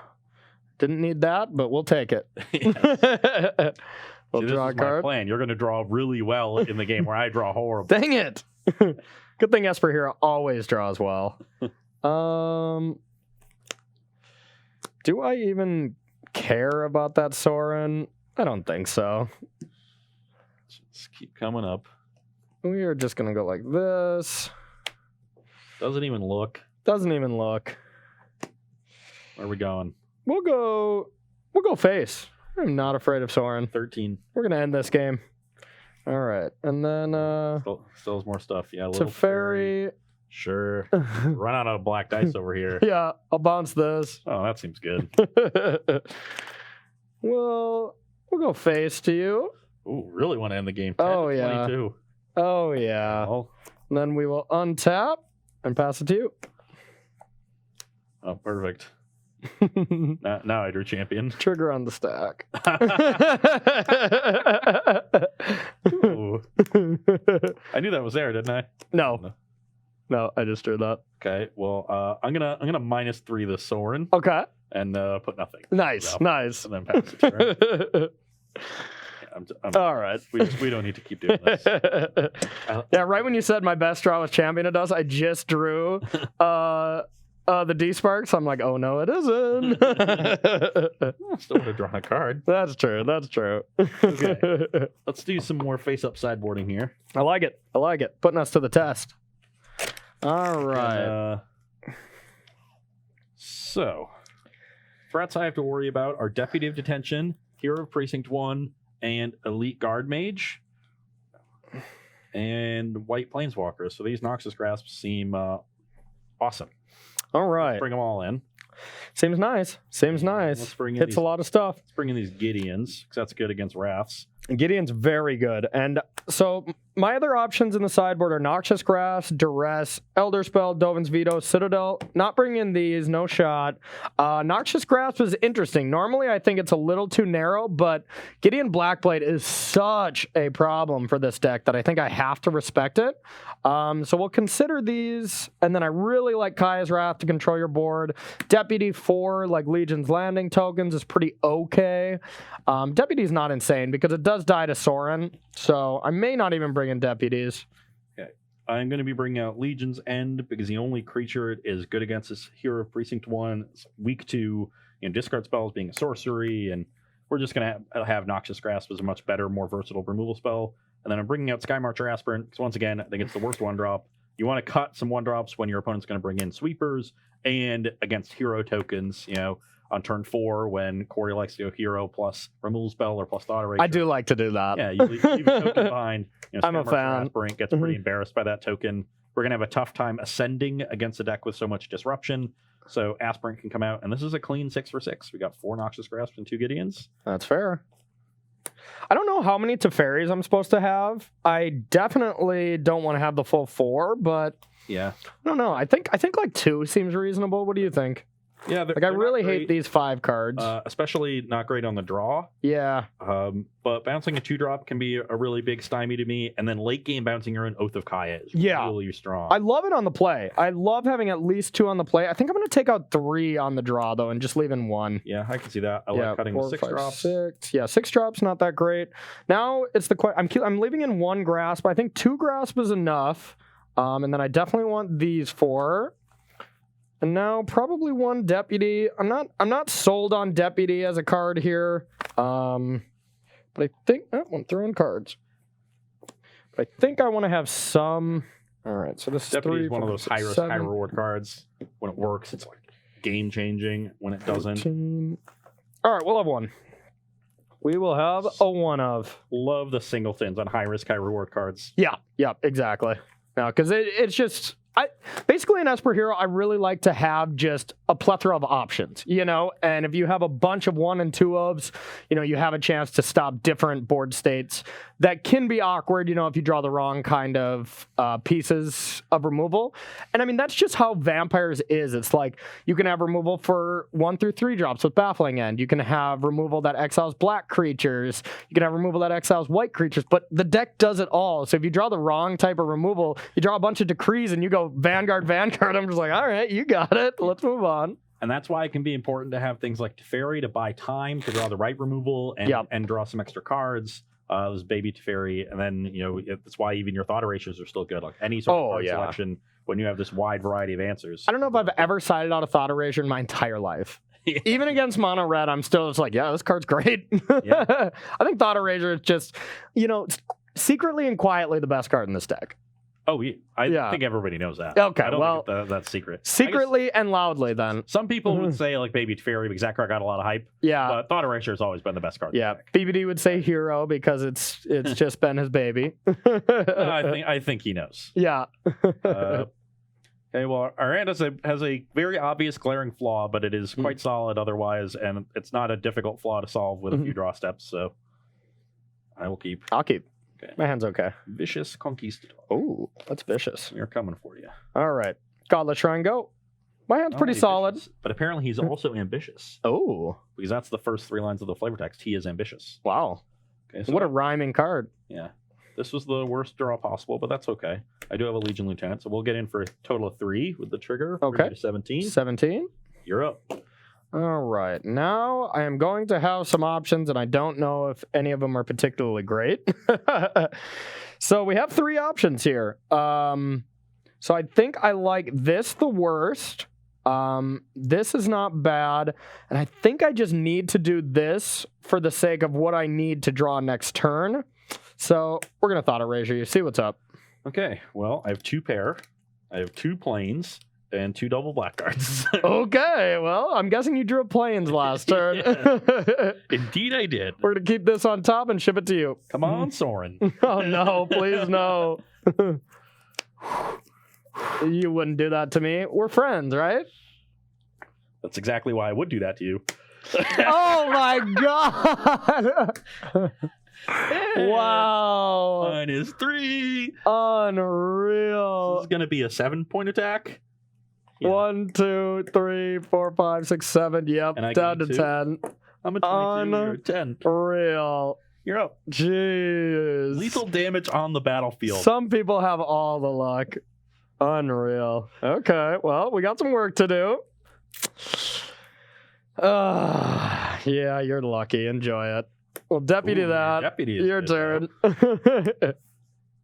Didn't need that, but we'll take it. Yes. We'll See, this draw a is my card. plan. You're going to draw really well in the game where I draw horrible. Dang it. Good thing Esper here always draws well. Do I even care about that Sorin? I don't think so. Just keep coming up. We are just going to go like this. Doesn't even look. Doesn't even look. Where are we going? We'll go face. I'm not afraid of Sorin. 13. We're going to end this game. All right. And then Still has more stuff. Yeah. Little Teferi. Sure. Run out of black dice over here. Yeah, I'll bounce this. Oh, that seems good. Well, we'll go face to you. Ooh, really want to end the game. 10 Oh, to yeah. 22. Oh, yeah. Oh, And then we will untap and pass it to you. oh, perfect. Now I drew champion. Trigger on the stack. Ooh. I knew that was there, didn't I? No. No, I just drew that. Okay, well, I'm gonna -3 the Soren Okay. and put nothing. Nice, So, nice. And then pass it to her. All right. We don't need to keep doing this. Yeah, right when you said my best draw was Champion of Dust, I just drew the D-Sparks. I'm like, oh no, it isn't. Still would have drawn a card. That's true. That's true. Okay. Let's do some more face-up sideboarding here. I like it. I like it. Putting us to the test. All right. So, threats I have to worry about are Deputy of Detention, Hero of Precinct 1, and Elite Guard Mage, and White Planeswalkers. So these Noxious Grasps seem awesome. All right. Let's bring them all in. Seems nice. Seems nice. Let's bring in Hits a lot of stuff. Let's bring in these Gideons, because that's good against Wraths. Gideon's very good. And so my other options in the sideboard are Noxious Grasp, Duress, Elder Spell, Dovin's Veto, Citadel. Not bringing in these, no shot. Noxious Grasp is interesting. Normally I think it's a little too narrow, but Gideon Blackblade is such a problem for this deck that I think I have to respect it. So we'll consider these. And then I really like Kaya's Wrath to control your board. Deputy 4, like Legion's Landing tokens, is pretty okay. Deputy's not insane because it does die to Soren, so I may not even bring in Deputies. Okay. I'm going to be bringing out Legion's End because the only creature it is good against is Hero of Precinct 1. It's weak to discard spells being a sorcery, and we're just going to have Noxious Grasp as a much better, more versatile removal spell. And then I'm bringing out Sky Marcher Aspirant because, once again, I think it's the worst one-drop. You want to cut some one-drops when your opponent's going to bring in Sweepers and against hero tokens, on turn 4 when Corey likes to go hero plus removal spell or plus thought erasure. I do like to do that. Yeah, you leave a token behind. I'm a fan. Aspirant gets pretty embarrassed by that token. We're going to have a tough time ascending against a deck with so much disruption. So Aspirant can come out, and this is a clean 6 for 6. We got 4 Noxious Grasps and 2 Gideons. That's fair. I don't know how many Teferis I'm supposed to have. I definitely don't want to have the full 4, but yeah, I don't know. I think like 2 seems reasonable. What do you think? Yeah, I really hate these 5 cards. Especially not great on the draw. Yeah. But bouncing a 2-drop can be a really big stymie to me. And then late game bouncing your own Oath of Kaya is really strong. I love it on the play. I love having at least 2 on the play. I think I'm going to take out 3 on the draw, though, and just leave in 1. Yeah, I can see that. I like cutting 4, 6 5, drops. 6. Yeah, 6 drops, not that great. Now it's I'm leaving in 1 Grasp. I think 2 Grasp is enough. And then I definitely want these 4. And now probably 1 Deputy. I'm not sold on Deputy as a card here. But I think I'm throwing cards. But I think I want to have some. All right, so this is Deputy 3, is one of those high risk, high reward cards. When it works, it's like game changing. When it doesn't, 14. All right, we'll have 1. We will have a 1 of. Love the singletons on high risk, high reward cards. Yeah, exactly. No, because it's just. Basically, in Esper Hero, I really like to have just a plethora of options, and if you have a bunch of 1 and 2 ofs, you have a chance to stop different board states that can be awkward, if you draw the wrong kind of pieces of removal. And I mean, that's just how Vampires is. It's like you can have removal for 1 through 3 drops with Baffling End. You can have removal that exiles black creatures. You can have removal that exiles white creatures, but the deck does it all. So if you draw the wrong type of removal, you draw a bunch of decrees and you go Vanguard. I'm just like, all right, you got it. Let's move on. And that's why it can be important to have things like Teferi to buy time to draw the right removal and draw some extra cards. Those baby Teferi, and then that's why even your thought erasures are still good. Like any sort of card selection, when you have this wide variety of answers. I don't know if I've ever sided out a thought erasure in my entire life. Even against mono red, I'm still just like, yeah, this card's great. I think thought erasure is just, secretly and quietly the best card in this deck. Oh, yeah. I think everybody knows that. Okay, I don't think that's secret. Secretly and loudly, then. Some people would say, like, Baby Teferi, because that card got a lot of hype. Yeah. But Thought Erasure has always been the best card. Yeah. BBD would say Hero because it's just been his baby. I think he knows. Yeah. Okay, well, our hand has a very obvious glaring flaw, but it is quite solid otherwise, and it's not a difficult flaw to solve with a few draw steps, so I will keep. I'll keep. Okay. My hand's okay. Vicious Conquistador. Oh, that's vicious. We're coming for you. All right. Godless Shrine, go. My hand's pretty solid. Vicious, but apparently he's also ambitious. Oh. Because that's the first 3 lines of the flavor text. He is ambitious. Wow. Okay, so what a rhyming card. Yeah. This was the worst draw possible, but that's okay. I do have a Legion Lieutenant, so we'll get in for a total of 3 with the trigger. Okay. Bring you to 17. 17. You're up. All right. Now I am going to have some options, and I don't know if any of them are particularly great. So we have 3 options here. So I think I like this the worst. This is not bad. And I think I just need to do this for the sake of what I need to draw next turn. So we're going to thought erasure you. See what's up. Okay, well, I have 2 pair. I have 2 planes and 2 double black cards. Okay, well, I'm guessing you drew planes last turn. Indeed, I did. We're going to keep this on top and ship it to you. Come on, Soren. Oh, no, please, no. You wouldn't do that to me. We're friends, right? That's exactly why I would do that to you. Oh, my God. Wow. Mine is 3. Unreal. This is going to be a 7-point attack. Yeah. 1, 2, 3, 4, 5, 6, 7. Yep, And I down to get 2. 10. I'm a 22. You're a 10. Real. You're up. Jeez. Lethal damage on the battlefield. Some people have all the luck. Unreal. Okay, well, we got some work to do. Yeah, you're lucky. Enjoy it. Well, deputy Ooh, that. Deputy is Your good, turn.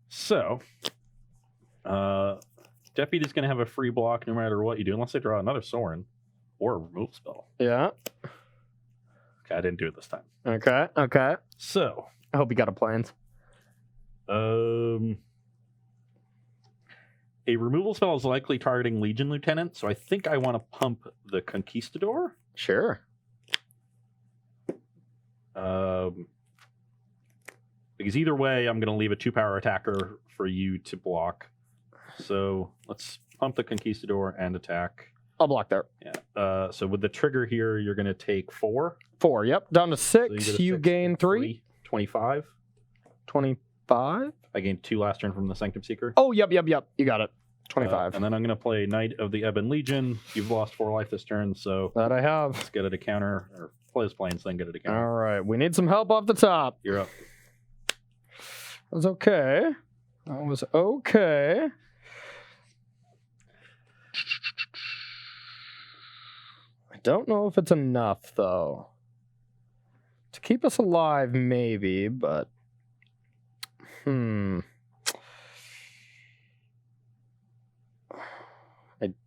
So, Deputy's going to have a free block no matter what you do, unless I draw another Soren or a remove spell. Yeah. Okay, I didn't do it this time. Okay. So, I hope you got a planes. A removal spell is likely targeting Legion Lieutenant, so I think I want to pump the Conquistador. Sure. Because either way, I'm going to leave a 2-power attacker for you to block. So let's pump the Conquistador and attack. I'll block there. Yeah. So with the trigger here, you're going to take 4. 4, yep. Down to 6. So You, get a 6, gain 3. 25. 25. I gained 2 last turn from the Sanctum Seeker. Oh, yep. You got it. 25. And then I'm going to play Knight of the Ebon Legion. You've lost 4 life this turn, so That I have. let's get it a counter, or play his planes, then get it a counter. All right. We need some help off the top. You're up. That was okay. I don't know if it's enough, though. To keep us alive, maybe, but... I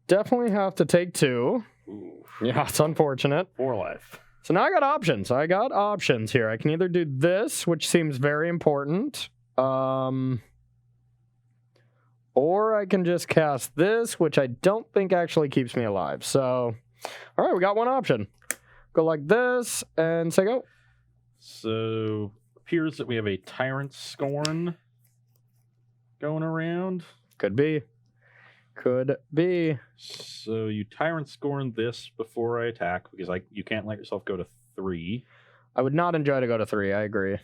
definitely have to take 2. Ooh, Yeah, it's unfortunate. 4 life. So now I got options. Here. I can either do this, which seems very important, or I can just cast this, which I don't think actually keeps me alive. So, all right, we got one option. Go like this and say go. So, appears that we have a Tyrant Scorn going around. Could be. So you Tyrant Scorn this before I attack, because you can't let yourself go to 3. I would not enjoy to go to 3. I agree.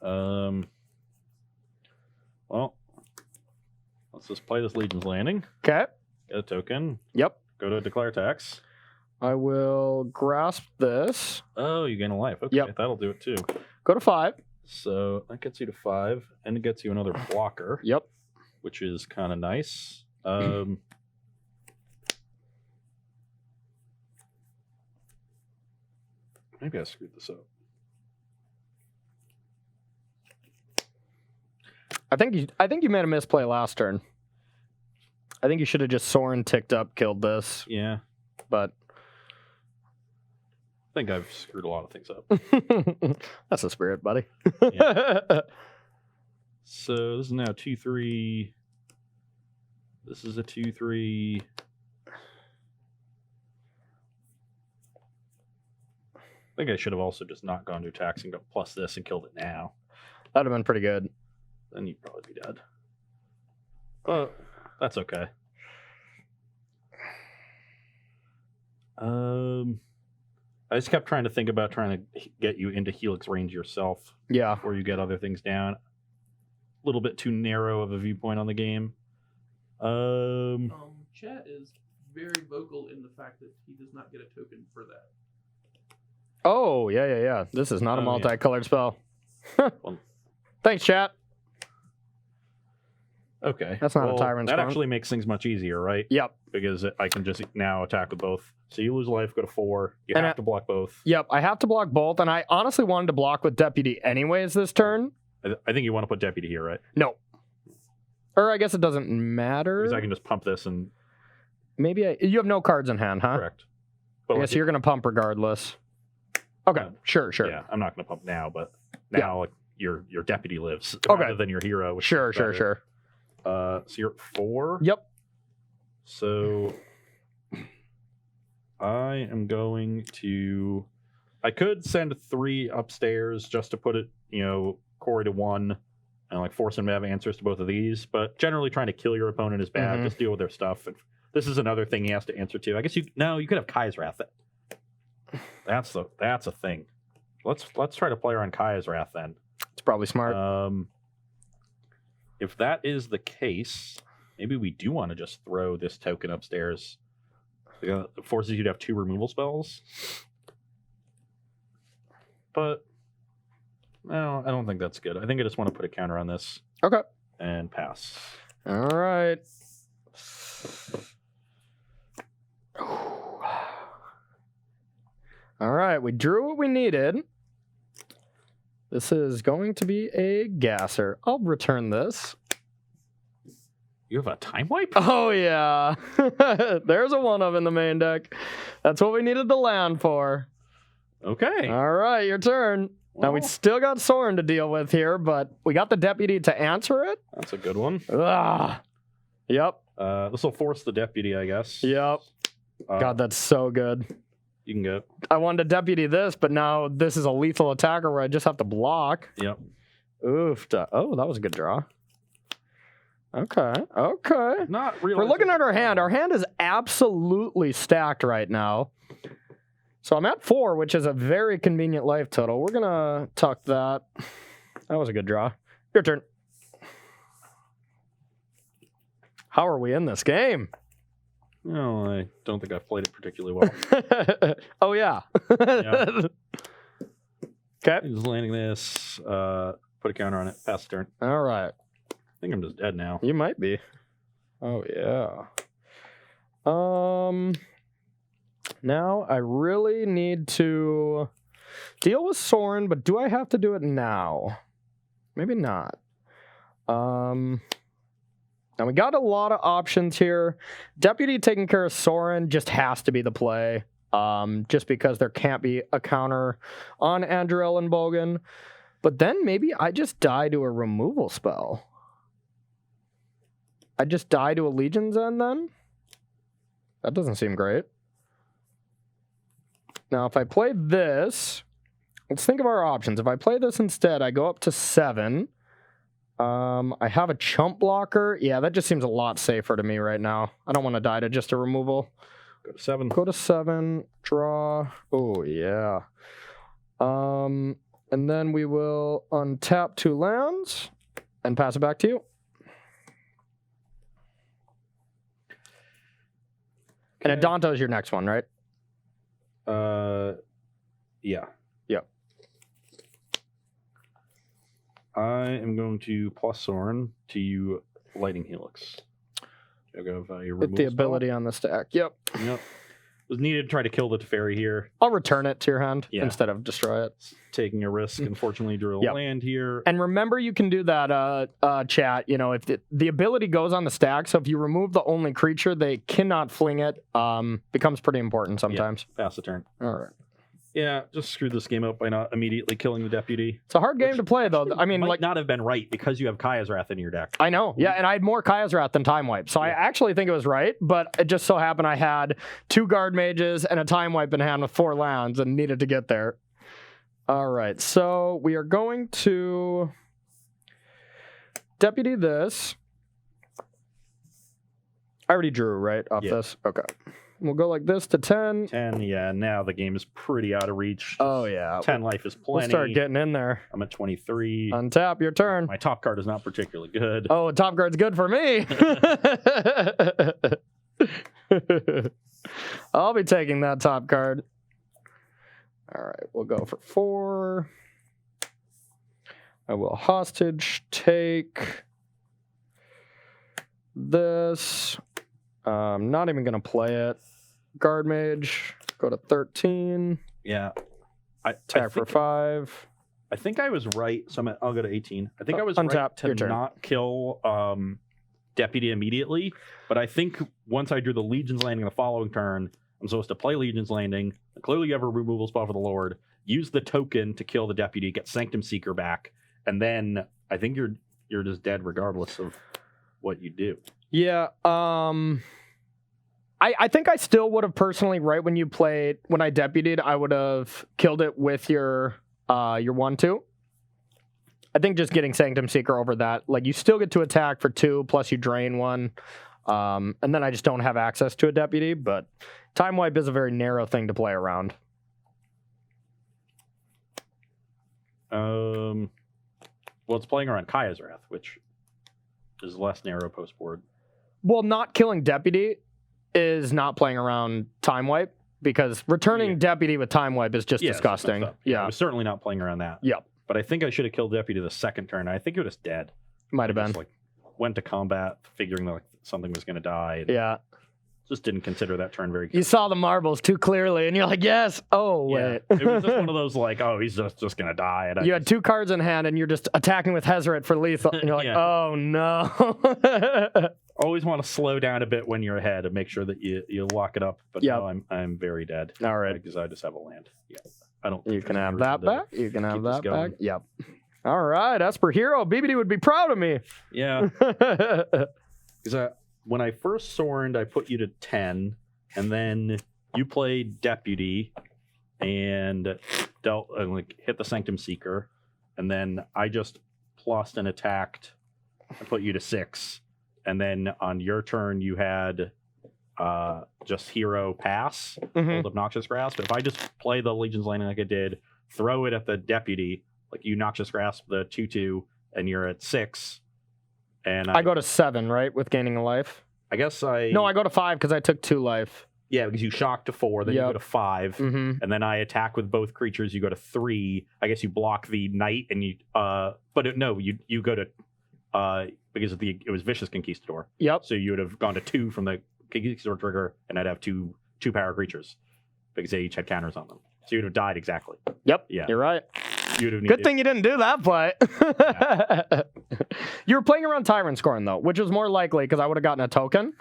Well, let's just play this Legion's Landing. Okay. Get a token. Yep. Go to declare attacks. I will grasp this. Oh, you gain a life. Okay, Yep. that'll do it too. Go to 5. So that gets you to 5, and it gets you another blocker. Yep. Which is kind of nice. Maybe I screwed this up. I think you made a misplay last turn. I think you should have just Soren ticked up, killed this. Yeah, But I think I've screwed a lot of things up. that's the spirit, buddy. Yeah. So this is now 2-3. This is a 2-3. I think I should have also just not gone to attacks and got plus this and killed it now. That'd have been pretty good. Then you'd probably be dead. But that's okay. I just kept trying to think about trying to get you into Helix range yourself Yeah. before you get other things down. A little bit too narrow of a viewpoint on the game. Chat is very vocal in the fact that he does not get a token for that. Oh, yeah. This is not a Oh, yeah. multicolored spell. Well, Thanks, chat. okay. That's not a Well, Tyrant's That Crown. actually makes things much easier, right? Yep. Because I can just now attack with both. So you lose life, go to 4. You And have to block both. Yep, I have to block both, and I honestly wanted to block with Deputy anyways this turn. I think you want to put Deputy here, right? No. Or I guess it doesn't matter. Because I can just pump this and... Maybe you have no cards in hand, huh? Correct. But I guess you're going to pump regardless. Okay, sure. Yeah, I'm not going to pump now, but Yeah. now like, your Deputy lives Okay. rather than your hero. Which Sure. is better. So you're at 4. Yep. So I am going to... I could send 3 upstairs just to put it, Corey to 1 and like force him to have answers to both of these. But generally trying to kill your opponent is bad. Mhm. Just deal with their stuff. And this is another thing he has to answer to. I guess you could have Kai's Wrath. That's a thing. Let's try to play her on Kai's Wrath then. It's probably smart. If that is the case, maybe we do want to just throw this token upstairs. It forces you to have 2 removal spells. But no, I don't think that's good. I think I just want to put a counter on this. Okay. And pass. All right. All right, we drew what we needed. This is going to be a gasser. I'll return this. You have a time wipe? Oh, yeah. There's a 1-of in the main deck. That's what we needed the land for. Okay. All right, your turn. Now, we Well, still got Soren to deal with here, but we got the Deputy to answer it. that's a good one. Ugh. Yep. This will force the Deputy, I guess. Yep. God, that's so good. You can go. I wanted to Deputy this, but now this is a lethal attacker where I just have to block. Yep. Oof. Oh, that was a good draw. Okay. Not really. We're looking at our hand. Our hand is absolutely stacked right now. So I'm at 4, which is a very convenient life total. We're going to tuck that. That was a good draw. Your turn. How are we in this game? No, I don't think I've played it particularly well. Oh, yeah. Yeah. Okay. Just landing this, put a counter on it, pass the turn. All right. I think I'm just dead now. You might be. Oh, yeah. Now I really need to deal with Soren, but do I have to do it now? Maybe not. Now we got a lot of options here. Deputy taking care of Soren just has to be the play. Just because there can't be a counter on Andrel and Bogan. But then maybe I just die to a removal spell. I just die to a Legion's End then? That doesn't seem great. Now, if I play this, let's think of our options. If I play this instead, I go up to 7. I have a chump blocker. Yeah, that just seems a lot safer to me right now. I don't want to die to just a removal. Go to 7. Go to 7, draw. Oh, yeah. And then we will untap 2 lands and pass it back to you. And Adonto is your next one, right? Yeah. Yep. I am going to plus Soren to you Lightning Helix. I'll go your With the ability on the stack. Yep. Yep. It was needed to try to kill the Teferi here. I'll return it to your hand Yeah. instead of destroy it. Taking a risk. Unfortunately, drew a Yep. land here. And remember, you can do that, chat. You know, if the ability goes on the stack, so if you remove the only creature, they cannot fling it. Becomes pretty important sometimes. Pass the turn. All right. Yeah, just screwed this game up by not immediately killing the Deputy. It's a hard game Which to play, though. I mean, Might like, not have been right because you have Kaya's Wrath in your deck. I know. Yeah, and I had more Kaya's Wrath than Time Wipe. So I Yeah. actually think it was right, but it just so happened I had 2 Guard Mages and a Time Wipe in hand with 4 lands and needed to get there. All right, so we are going to Deputy this. I already drew, right, off Yeah. this? Okay. We'll go like this to 10. 10, yeah, now the game is pretty out of reach. Oh, yeah. 10 life is We'll plenty. start getting in there. I'm at 23. Untap, your turn. My top card is not particularly good. Oh, top guard's good for me. I'll be taking that top card. All right, we'll go for 4. I will hostage take this. I'm not even going to play it. Guard Mage, go to 13. Yeah. Attack for 5. I think I was right. So I'll go to 18. I think I was Untap, right your to turn. not kill Deputy immediately. But I think once I drew the Legion's Landing the following turn, I'm supposed to play Legion's Landing. Clearly, you have a removal spell for the Lord. Use the token to kill the Deputy, get Sanctum Seeker back, and then I think you're just dead regardless of what you do. Yeah. I think I still would have personally, right when I deputied, I would have killed it with your 1/2. I think just getting Sanctum Seeker over that, like you still get to attack for 2, plus you drain 1. And then I just don't have access to a deputy, but Time Wipe is a very narrow thing to play around. Well, it's playing around Kaya's Wrath, which is less narrow post board. Well, not killing deputy is not playing around Time Wipe, because returning deputy with Time Wipe is just disgusting. I was certainly not playing around that. Yep. But I think I should have killed Deputy the second turn. I think it was dead. Might have I been. just, went to combat figuring that something was going to die. Yeah. Just didn't consider that turn very good. You saw the marbles too clearly, and you're like, yes. Oh, wait. It was just one of those he's just going to die. And You had 2 cards in hand, and you're just attacking with Hezret for lethal. And you're like, oh, no. Always want to slow down a bit when you're ahead and make sure that you lock it up. But no, I'm very dead. All right. Because I just have a land. Yeah. I don't. You can have that back. You can have that going. back. Yep. All right. Esper Hero. BBD would be proud of me. Yeah. Because when I first Sorned, I put you to 10, and then you played Deputy and dealt hit the Sanctum Seeker, and then I just plussed and attacked and put you to 6, and then on your turn you had just Hero Pass, Old Obnoxious Grasp. If I just play the Legion's Landing like I did, throw it at the Deputy, like you Noxious Grasp the 2/2, and you're at 6. And I go to 7, right, with gaining a life? I guess No, I go to 5 because I took 2 life. Yeah, because you shock to 4, then you go to 5, Mm-hmm. and then I attack with both creatures. You go to 3. I guess you block the Knight, and you you go to because it was Vicious Conquistador. Yep. So you would have gone to 2 from the Conquistador trigger, and I'd have two power creatures because they each had counters on them. So you'd have died exactly. Yep. Yeah. You're right. You'd have Good thing you didn't do that play. You were playing around Tyrant Scorn, though, which was more likely because I would have gotten a token.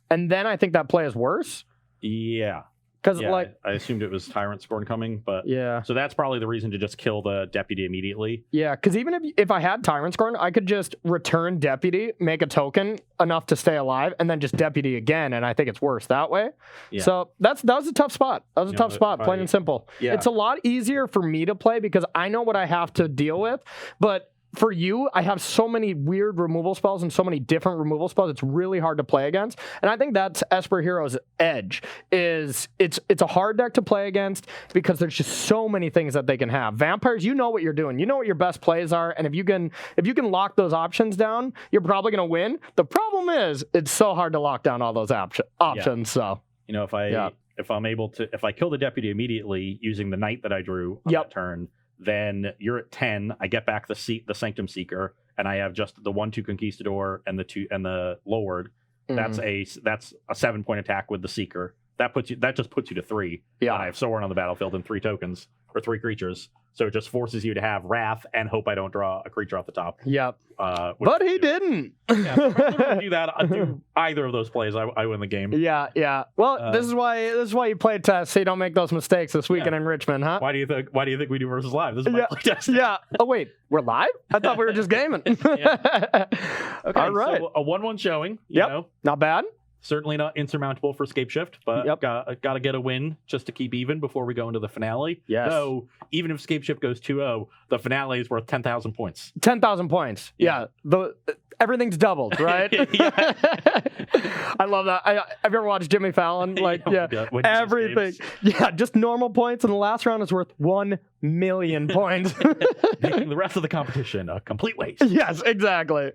And then I think that play is worse. Yeah. Because, I assumed it was Tyrant Scorn coming, but yeah. So that's probably the reason to just kill the Deputy immediately. Yeah, because even if I had Tyrant Scorn, I could just return Deputy, make a token enough to stay alive, and then just Deputy again, and I think it's worse that way. Yeah. So that was a tough spot. That was a tough spot, plain and simple. Yeah. It's a lot easier for me to play because I know what I have to deal with, but for you, I have so many weird removal spells and so many different removal spells. It's really hard to play against, and I think that's Esper Hero's edge. Is it's a hard deck to play against because there's just so many things that they can have. Vampires, you know what you're doing. You know what your best plays are, and if you can lock those options down, you're probably going to win. The problem is it's so hard to lock down all those options. Yeah. So if I'm able to, if I kill the Deputy immediately using the Knight that I drew on that turn, then you're at 10. I get back the Sanctum Seeker, and I have just the 1/2 Conquistador and the Lord. That's a 7-point attack with the Seeker. That just puts you to 3. Yeah, I have Sorin on the battlefield and 3 tokens or 3 creatures. So it just forces you to have Wrath and hope I don't draw a creature off the top. Yep. But he didn't. Yeah, if I don't do that. I do either of those plays. I win the game. Yeah. Well, this is why you play test, so you don't make those mistakes this weekend in Richmond, huh? Why do you think we do versus live? This is my play test. Yeah. Oh wait, we're live? I thought we were just gaming. Okay. All right. So a 1/1 showing. Not bad. Certainly not insurmountable for Scape Shift, but got to get a win just to keep even before we go into the finale. Yes. Though, even if Scape Shift goes 2-0, the finale is worth 10,000 points. 10,000 points. Yeah. everything's doubled, right? Yeah. I love that. Have you ever watched Jimmy Fallon? Like, Yeah, when he everything. escapes. Yeah, just normal points, and the last round is worth 1 million points. Making the rest of the competition a complete waste. Yes, exactly.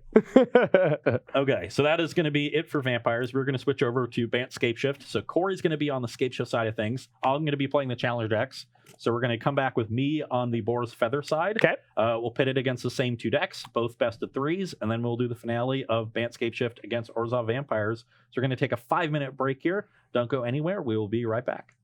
Okay, so that is going to be it for vampires. We're going to switch over to Bant Scapeshift. So Corey's going to be on the Scapeshift side of things. I'm going to be playing the Challenger decks. So we're going to come back with me on the Boros Feather side. Okay. We'll pit it against the same 2 decks, both best of 3s, and then we'll do the finale of Bant Scapeshift against Orzhov Vampires. So we're going to take a 5-minute break here. Don't go anywhere. We will be right back.